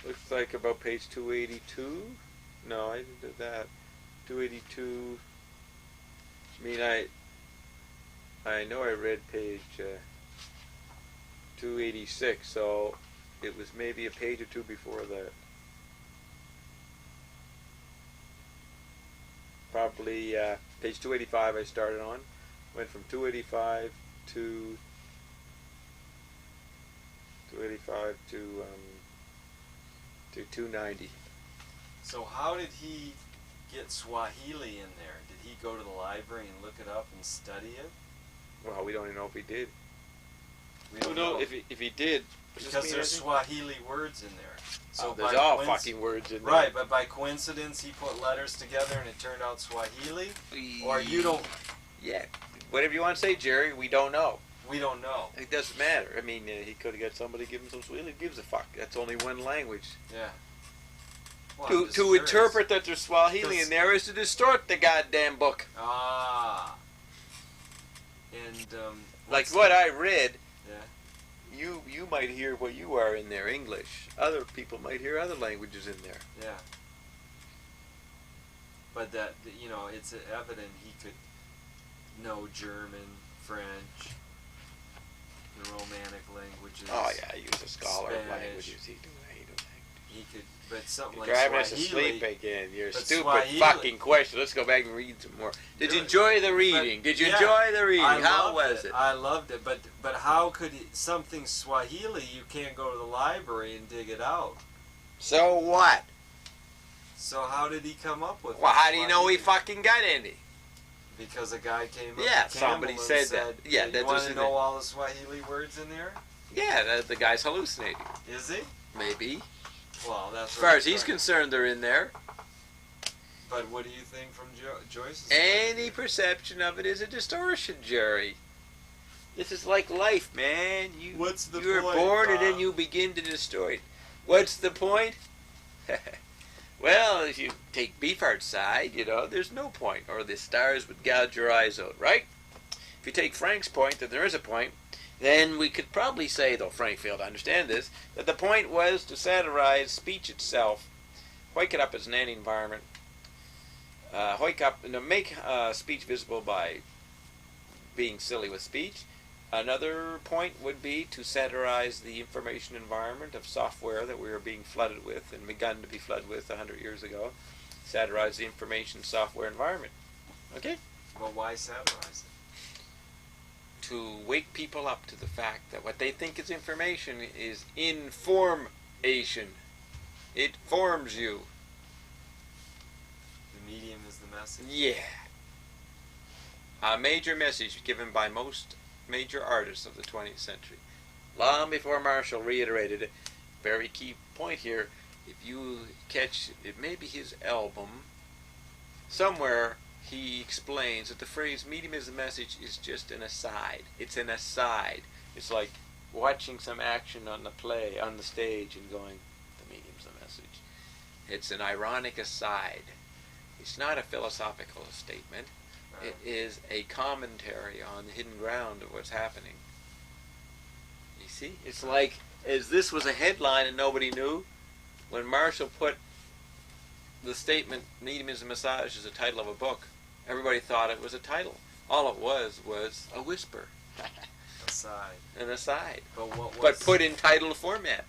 looks like about page 282. No, I didn't do that. 282. I mean, I know I read page 286, so it was maybe a page or two before that. Probably page 285 I started on. Went from 285 to 290. So how did he get Swahili in there? Did he go to the library and look it up and study it? Well, we don't even know if he did. We Who don't knows know. if he did? Does this Because mean there's anything? Swahili words in there. So There's by all coinc- fucking words in there. Right, but by coincidence he put letters together and it turned out Swahili? Or you don't... Yeah. Whatever you want to say, Jerry, we don't know. We don't know. It doesn't matter. I mean, he could have got somebody to give him some Swahili. Who gives a fuck? That's only one language. Yeah. Well, I'm To just to curious. interpret that there's Swahili Because- in there is to distort the goddamn book. Ah. And, Like what's what the- I read, Yeah. you might hear what you are in there, English. Other people might hear other languages in there. Yeah. But that, you know, it's evident he could know German, French, the Romantic languages. Oh yeah, he was a scholar of Spanish. languages. He knew He could, but something You're like driving us to Swahili. sleep again. You're a But stupid Swahili- fucking question. Let's go back and read some more. Did you Good. enjoy the reading? Did you yeah, enjoy the reading? I How loved was it? I loved it, but how could something Swahili? You can't go to the library and dig it out. So what? So how did he come up with? Well, how do you know he Swahili? fucking got any? Because a guy came up. Yeah, to Campbell somebody and said that. Yeah, "You that want was to in know it." all the Swahili words in there? Yeah, the guy's hallucinating. Is he? Maybe. Well, that's. As far as he's concerned, they're in there. But what do you think from Joyce's? Any perception of it is a distortion, Jerry. This is like life, man. What's the You're point, born and then Bob? you begin to distort it. What's the point? Well, if you take Beefheart's side, you know, there's no point, or the stars would gouge your eyes out, right? If you take Frank's point, that there is a point, then we could probably say, though Frank failed to understand this, that the point was to satirize speech itself, wake it up as an anti-environment, wake up and to make speech visible by being silly with speech. Another point would be to satirize the information environment of software that we are being flooded with and begun to be flooded with 100 years ago. Satirize the information software environment. Okay? Well, why satirize it? To wake people up to the fact that what they think is information is information. It forms you. The medium is the message. Yeah. A major message given by most major artists of the 20th century. Long before Marshall reiterated it. Very key point here. If you catch, it may be his album, somewhere he explains that the phrase medium is the message is just an aside. It's an aside. It's like watching some action on the play, on the stage, and going, the medium's the message. It's an ironic aside. It's not a philosophical statement. It is a commentary on the hidden ground of what's happening. You see? It's like, as this was a headline and nobody knew, when Marshall put the statement, medium is a massage, as the title of a book, everybody thought it was a title. All it was a whisper. Aside. An aside. But what was? But put in title format.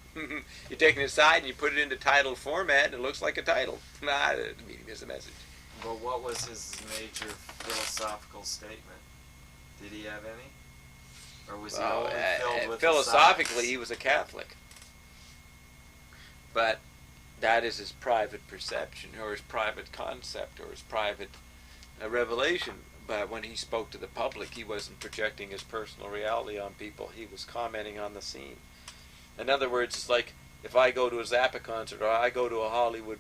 You take an aside and you put it into title format and it looks like a title. Nah, the medium is a message. But what was his major philosophical statement? Did he have any? Or was he only filled with philosophically, asides? he was a Catholic. But that is his private perception, or his private concept, or his private revelation. But when he spoke to the public, he wasn't projecting his personal reality on people. He was commenting on the scene. In other words, it's like if I go to a Zappa concert, or I go to a Hollywood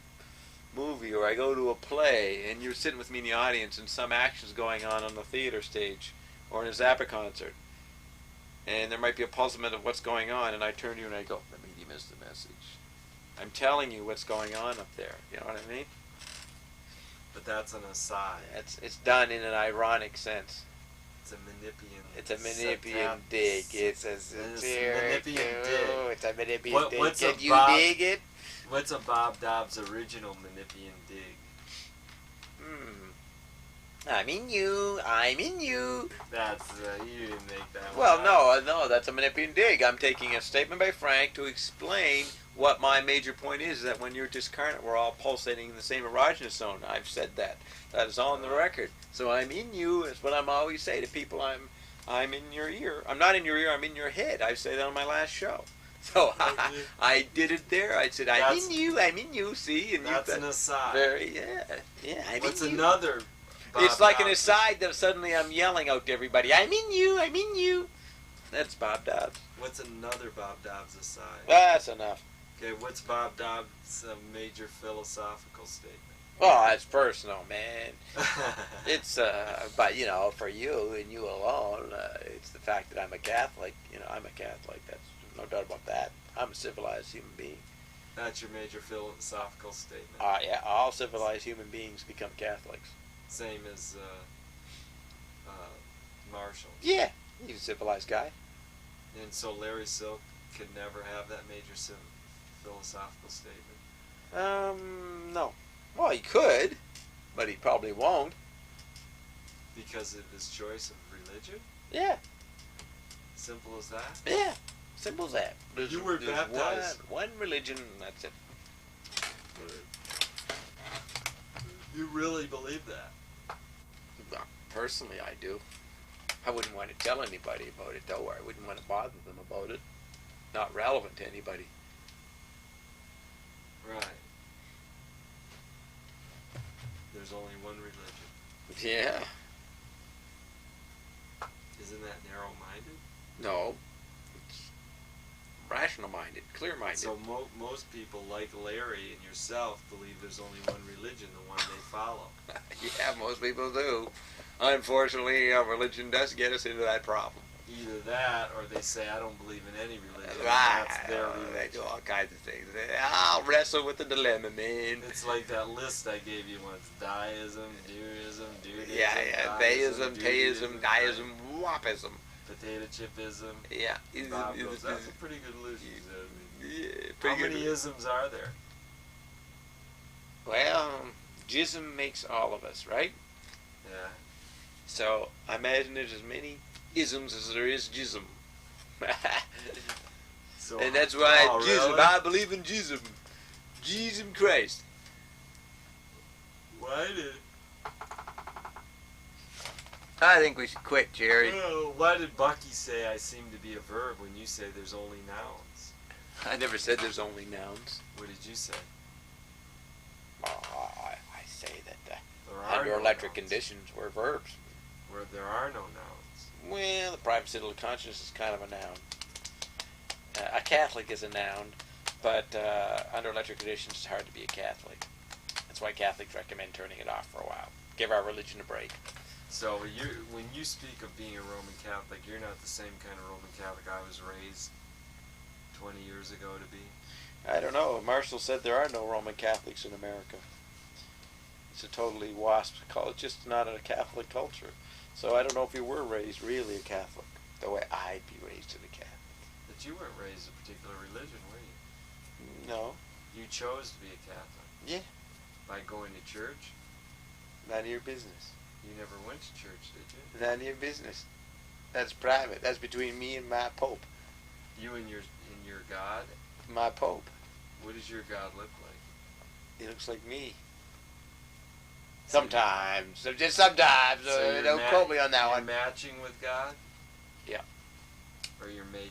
movie, or I go to a play, and you're sitting with me in the audience, and some action's going on the theater stage, or in a Zappa concert, and there might be a puzzlement of what's going on, and I turn to you and I go, the medium is the message. I'm telling you what's going on up there. You know what I mean? But that's an aside. It's done in an ironic sense. It's a Manipian. It's a Manipian dig. It's a satiric. Manipian dig. It's a Manipian dig. What's Can a you Bob- dig it? What's a Bob Dobbs original Manipian dig? I'm in you. I'm in you. That's you didn't make that one. Well, no, that's a Manipian dig. I'm taking a statement by Frank to explain what my major point is, that when you're discarnate, we're all pulsating in the same erogenous zone. I've said that. That is on the record. So I'm in you is what I'm always say to people. I'm in your ear. I'm not in your ear. I'm in your head. I say that on my last show. So I did it there. I said, I'm in you. I'm in you. See, and That's you've an aside. yeah. I'm What's in you. another It's like an Dobbs. aside that suddenly I'm yelling out to everybody, I'm in you, I'm in you. That's Bob Dobbs. What's another Bob Dobbs aside? That's enough. Okay, what's Bob Dobbs' major philosophical statement? Well, that's personal, man. It's, but, for you and you alone, it's the fact that I'm a Catholic. I'm a Catholic. That's no doubt about that. I'm a civilized human being. That's your major philosophical statement. Yeah, all civilized human beings become Catholics. Same as Marshall. Yeah, he's a civilized guy. And so Larry Silk could never have that major philosophical statement. No. Well, he could, but he probably won't. Because of his choice of religion? Yeah, Simple as that? yeah. Simple as that. You were baptized. One religion, that's it. You really believe that? Well, personally, I do. I wouldn't want to tell anybody about it, though, or I wouldn't want to bother them about it. Not relevant to anybody. Right. There's only one religion. Yeah. Isn't that narrow-minded? No. It's rational-minded, clear-minded. So most people, like Larry and yourself, believe there's only one religion, the one they follow. Yeah, most people do. Unfortunately, religion does get us into that problem. Either that, or they say, I don't believe in any religion. and Right. That's their They religion. do all kinds of things. I'll wrestle with the dilemma, man. It's like that list I gave you once. Deism, Deism, Dudeism. Yeah. Theism, Teism, Deism, Wopism. Potato chipism. Yeah. Bob goes, that's a pretty good list. He said. Yeah, How pretty many good. isms are there? Well, jism makes all of us, right? Yeah. So I imagine there's as many isms as there is jism. So, And that's why oh, jism, really? I believe in jism. Jesus Christ. Why did I think we should quit, Jerry. why did Bucky say I seem to be a verb when you say there's only nouns? I never said there's only nouns. What did you say? I say that There are under no electric nouns. conditions we're verbs. Where there are no nouns. Well, the private civil conscience is kind of a noun. A Catholic is a noun, but under electric conditions it's hard to be a Catholic. That's why Catholics recommend turning it off for a while. Give our religion a break. So when you speak of being a Roman Catholic, you're not the same kind of Roman Catholic I was raised 20 years ago to be. I don't know. Marshall said there are no Roman Catholics in America. It's a totally WASP culture. It's just not a Catholic culture. So I don't know if you were raised really a Catholic, the way I'd be raised to the Catholic. But you weren't raised a particular religion, were you? No. You chose to be a Catholic. Yeah. By going to church? None of your business. You never went to church, did you? None of your business. That's private. That's between me and my Pope. You and your God? My Pope. What does your God look like? He looks like me. Sometimes. Just sometimes. So you're Don't quote me on that you're one. matching with God? Yeah. Or you're making?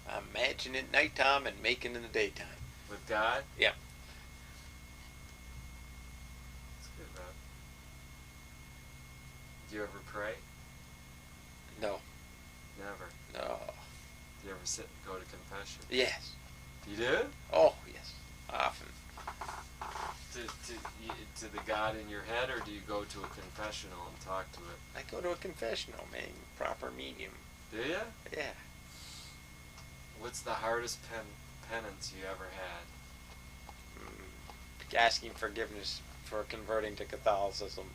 I'm matching at nighttime and making in the daytime. With God? Yeah. That's good, Rob. Do you ever pray? No. Never. No. Do you ever sit and go to confession? Yes. You do? Oh, yes. Often. To the God in your head, or do you go to a confessional and talk to it? I go to a confessional, man. Proper medium. Do you? Yeah. What's the hardest penance you ever had? Asking forgiveness for converting to Catholicism.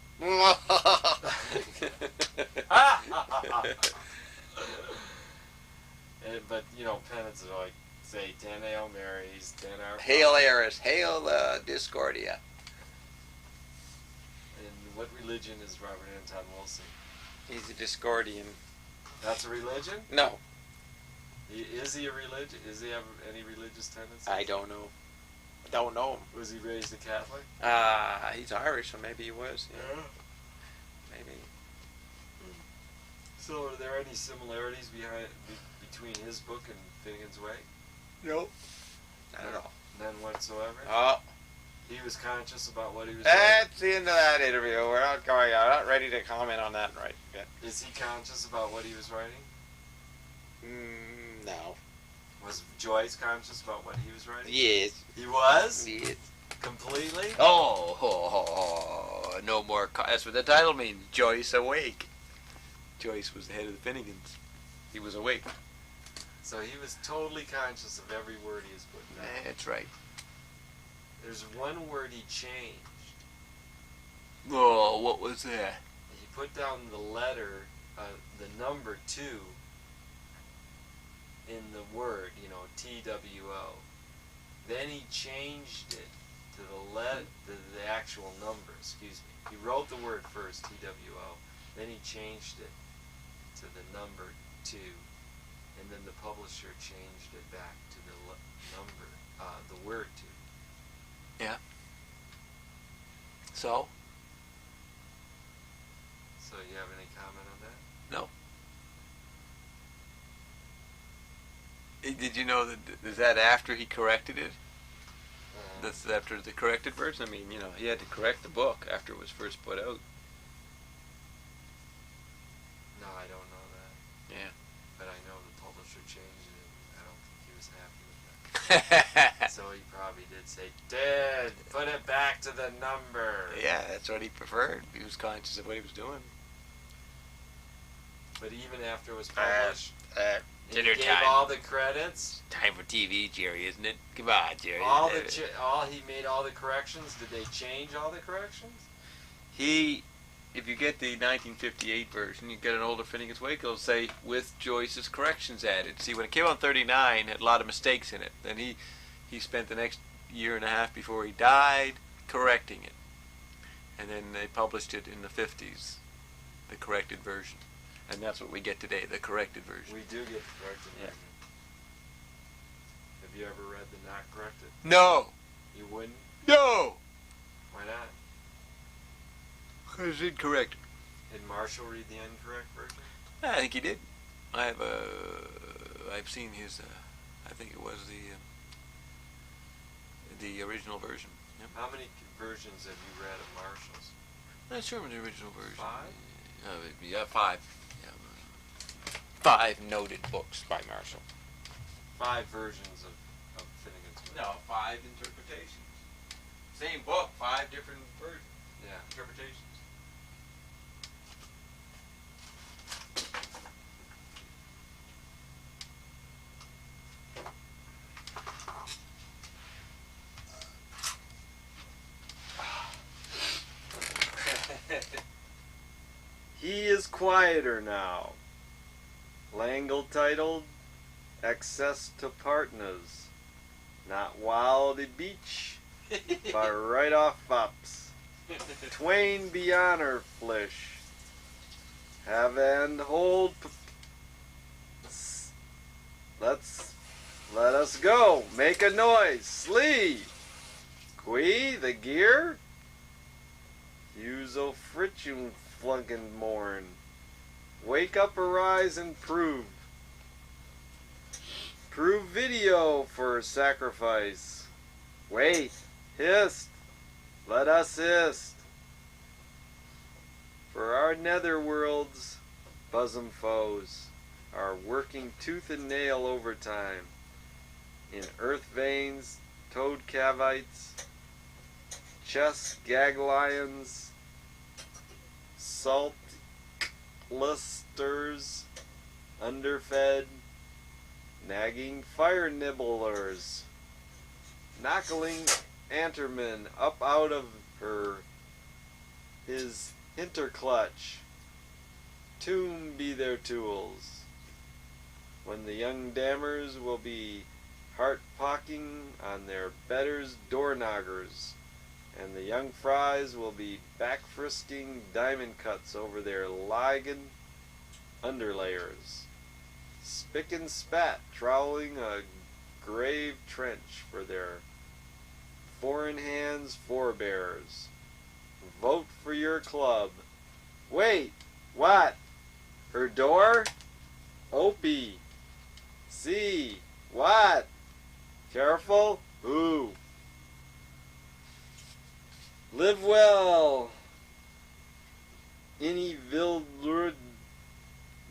But penance is like say 10 Hail Marys, 10 Our Hail Fathers. Eris, hail Discordia. And what religion is Robert Anton Wilson? He's a Discordian. That's a religion? No, Is he a religion? Does he have any religious tendencies? I don't know. Don't know him. Was he raised a Catholic? He's Irish, so maybe he was. Yeah. Maybe. So are there any similarities between his book and Finnegan's Wake? Nope. Not at all. None whatsoever? Oh, He was conscious about what he was doing. That's the end of that interview. We're not going. I'm not ready to comment on that right yet. Is he conscious about what he was writing? No. Was Joyce conscious about what he was writing? Yes. He was? Yes. Completely? Oh, no more. That's what the title means. Joyce awake. Joyce was the head of the Finnegans. He was awake. So he was totally conscious of every word he was putting down. That's right. There's one word he changed. Oh, what was that? He put down the letter, the number 2 in the word, TWO. Then he changed it to the actual number, excuse me. He wrote the word first, TWO. Then he changed it to the number 2. And then the publisher changed it back to the number, the word 2. Yeah. So? So you have any comment on that? No. Did you know that? Is that after he corrected it? That's after the corrected version? I mean, he had to correct the book after it was first put out. No, I don't know that. Yeah. But I know the publisher changed it. I don't think he was happy with that. So he probably did say, Dad, put it back to the number. Yeah, that's what he preferred. He was conscious of what he was doing. But even after it was published, he dinner gave time. all the credits. Time for TV, Jerry, isn't it? Come on, Jerry. He made all the corrections. Did they change all the corrections? If you get the 1958 version, you get an older Finnegan's Wake, it'll say, with Joyce's corrections added. See, when it came on 39, it had a lot of mistakes in it. Then he spent the next year and a half before he died correcting it. And then they published it in the 50s, the corrected version. And that's what we get today, the corrected version. We do get the corrected version. Have you ever read the not corrected? No! You wouldn't? No! Why not? Because it's incorrect. Did Marshall read the incorrect version? I think he did. I've seen his, I think it was the original version. Yep. How many versions have you read of Marshall's? That's sure the original version. 5? Yeah, 5. Yeah. 5 noted books by Marshall. 5 versions of Finnegan's Wake. No, 5 interpretations. Same book, 5 different versions. Yeah. Interpretations. He is quieter now. Langle titled Access to Partners. Not Wildy Beach, but right off Fops. Twain beyonder flish. Have and hold. Let us go. Make a noise. Slee. Qui the gear. Use o fritchun flunkin morn. Wake up, arise, and prove. Prove video for sacrifice. Wait, hist. Let us hist. For our netherworlds, bosom foes, are working tooth and nail overtime. In earth veins, toad cavites, chest gag lions, salt listers, underfed, nagging fire nibblers, knuckling Anterman up out of his hinterclutch. Tomb be their tools. When the young dammers will be heart-pocking on their betters' door-knockers, and the young fries will be back-frisking diamond cuts over their ligon underlayers. Spick and spat troweling a grave trench for their foreign hands forebears. Vote for your club. Wait, what? Her door? Opie. See, what? Careful? Who? Live well. Any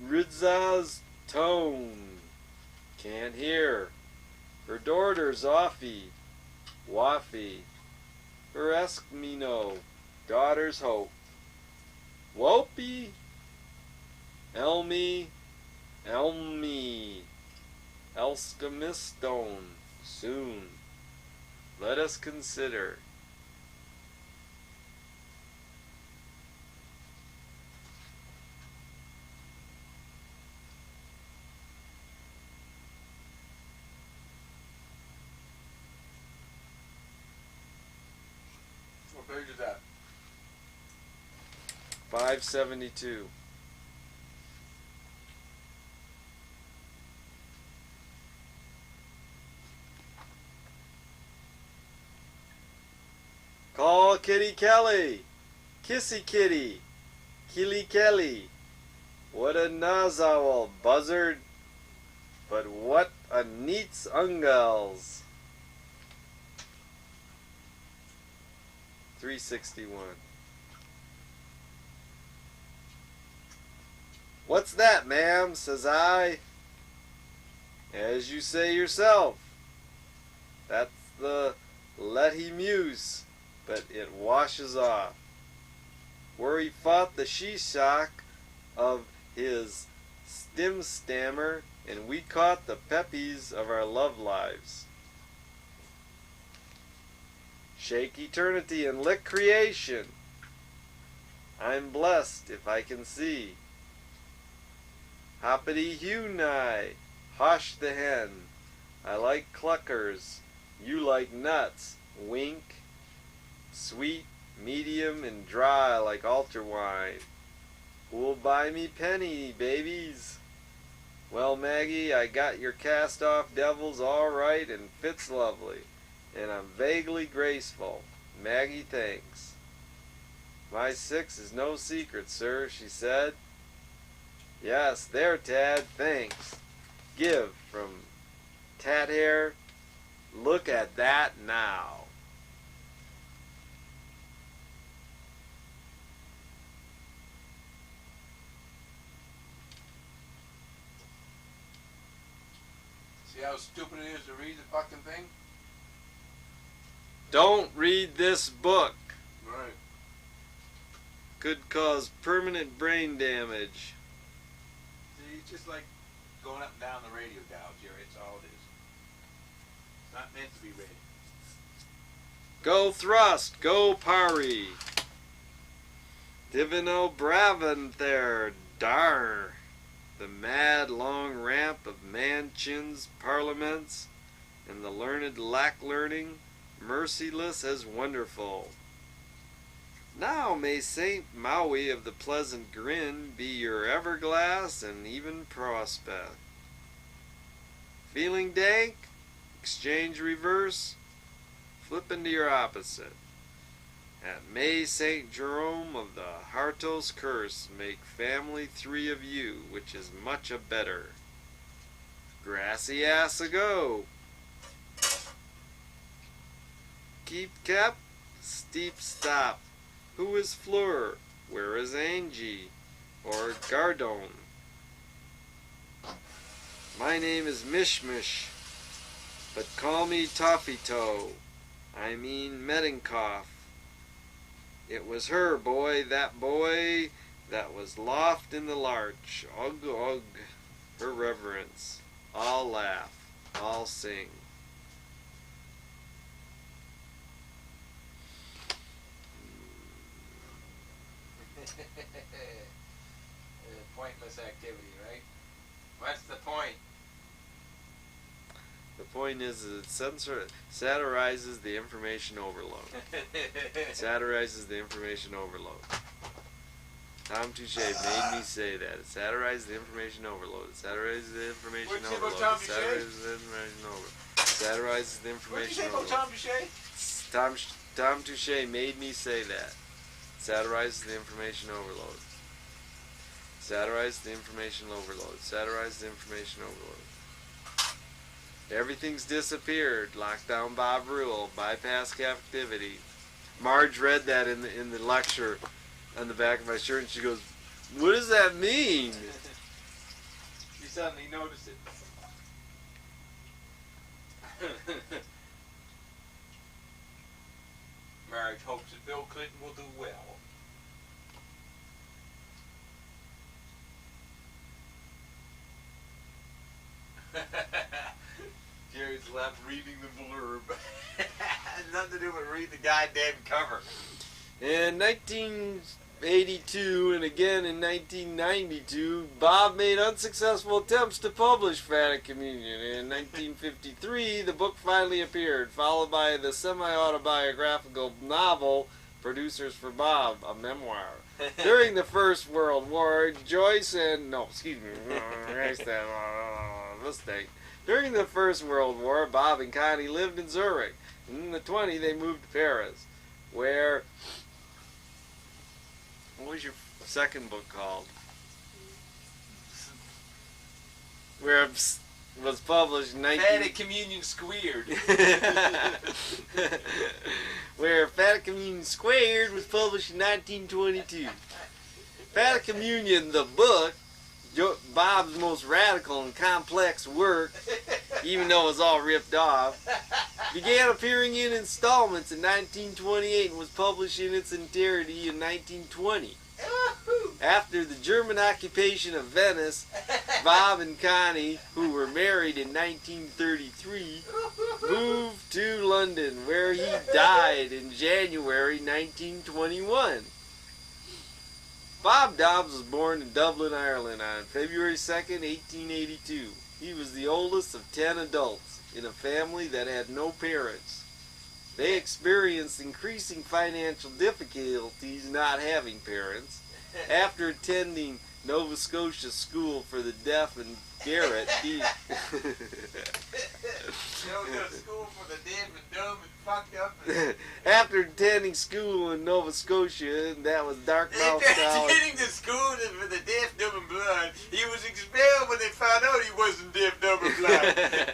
Ridzaz tone. Can't hear. Her daughter's offy. Waffy. Her Eskimo. Daughter's hope. Wopey. Elmy. Elmy. Elskimistone. Soon. Let us consider. What page is that? 572. Call Kitty Kelly. Kissy Kitty. Killy Kelly. What a nazowl, buzzard. But what a neats ungals. 361. What's that, ma'am? Says I. As you say yourself. That's the let he muse, but it washes off. Where he fought the she-shock of his stammer, and we caught the peppies of our love lives. Shake eternity and lick creation. I'm blessed if I can see. Hoppity Hunai, Hosh the hen. I like cluckers, you like nuts. Wink. Sweet, medium, and dry like altar wine. Who'll buy me penny, babies? Well, Maggie, I got your cast-off devils all right and fits lovely, and I'm vaguely graceful. Maggie, thanks. My 6 is no secret, sir, she said. Yes, there, Tad, thanks. Give from Tat Hair. Look at that now. See how stupid it is to read the fucking thing? Don't read this book. Right. Could cause permanent brain damage. See, it's just like going up and down the radio dial, Jerry. It's all it is. It's not meant to be read. Go thrust, go pari. Divino Bravin there, dar. The mad long ramp of mansions, parliaments, and the learned lack-learning, merciless as wonderful. Now may Saint Maui of the pleasant grin be your everglass and even prospect. Feeling dank? Exchange reverse? Flip into your opposite. At May St. Jerome of the Hartos curse make family 3 of you, which is much a better. Grassy ass ago. Keep cap, steep stop. Who is Fleur? Where is Angie? Or Gardone? My name is Mishmish, but call me Toffee Toe. I mean Medinkoff. It was her, boy, that was loft in the larch. Ugh, ugh, her reverence. All laugh, all sing. Pointless activity, right? What's the point? The point is that it satirizes the information overload. Satirizes the information overload. Tom Touche made me say that. It satirizes the information overload. It satirizes the information What'd you say overload. about Tom It Touche? satirizes the information overload. Satirizes the What did you information say about overload. Tom Touche? Tom Touche made me say that. Satirizes the information overload. Satirizes the information overload. Satirizes the information overload. Everything's disappeared. Lockdown Bob rule. Bypass captivity. Marge read that in the lecture on the back of my shirt, and she goes, "What does that mean?" You suddenly noticed it. Marge hopes that Bill Clinton will do well. Jerry's left reading the blurb. Nothing to do with reading the goddamn cover. In 1982 and again in 1992, Bob made unsuccessful attempts to publish Phallic Communion. In 1953, the book finally appeared, followed by the semi-autobiographical novel Producers for Bob, a memoir. During the First World War, During the First World War, Bob and Connie lived in Zurich. In the 20s, they moved to Paris, where... What was your second book called? Where it was published in Phallic Communion Squared. Where Phallic Communion Squared was published in 1922. Phallic Communion, the book, Bob's most radical and complex work, even though it was all ripped off, began appearing in installments in 1928 and was published in its entirety in 1920. After the German occupation of Venice, Bob and Connie, who were married in 1933, moved to London, where he died in January 1921. Bob Dobbs was born in Dublin, Ireland on February 2nd, 1882. He was the oldest of 10 adults in a family that had no parents. They experienced increasing financial difficulties not having parents. After attending Nova Scotia School for the Deaf and Garrett, School for the deaf and dumb and fucked up. After attending school in Nova Scotia, and that was Dartmouth After College. attending the school for the deaf, dumb, and blind, he was expelled when they found out he wasn't deaf, dumb, and blind. And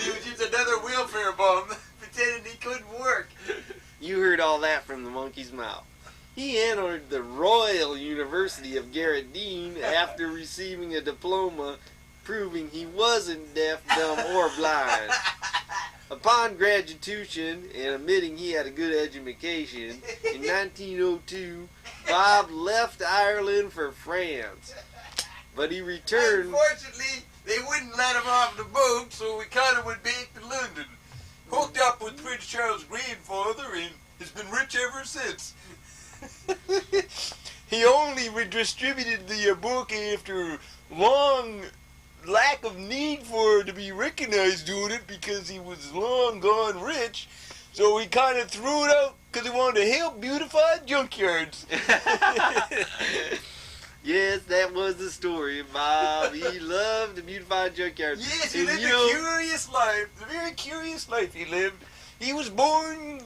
he was just another welfare bum, pretending he couldn't work. You heard all that from the monkey's mouth. He entered the Royal University of Garrett-Dean after receiving a diploma proving he wasn't deaf, dumb, or blind. Upon graduation and admitting he had a good education, in 1902, Bob left Ireland for France. But he returned... Unfortunately, they wouldn't let him off the boat, so we kind of went back to London. Hooked up with Prince Charles' grandfather and has been rich ever since. He only redistributed the book after long lack of need for it to be recognized doing it because he was long gone rich. So he kind of threw it out because he wanted to help beautify junkyards. Yes, that was the story of Bob. He loved to beautify junkyards. Yes, he And lived you know, a curious life. A very curious life he lived. He was born,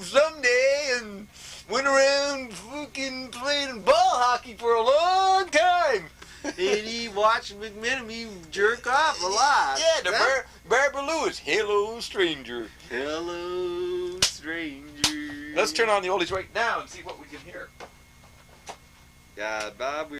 someday and went around fucking playing ball hockey for a long time. and he watched McMenemy jerk off a lot. Yeah, Barbara Lewis. Hello, stranger. Hello, stranger. Let's turn on the oldies right now and see what we can hear. God, Bob.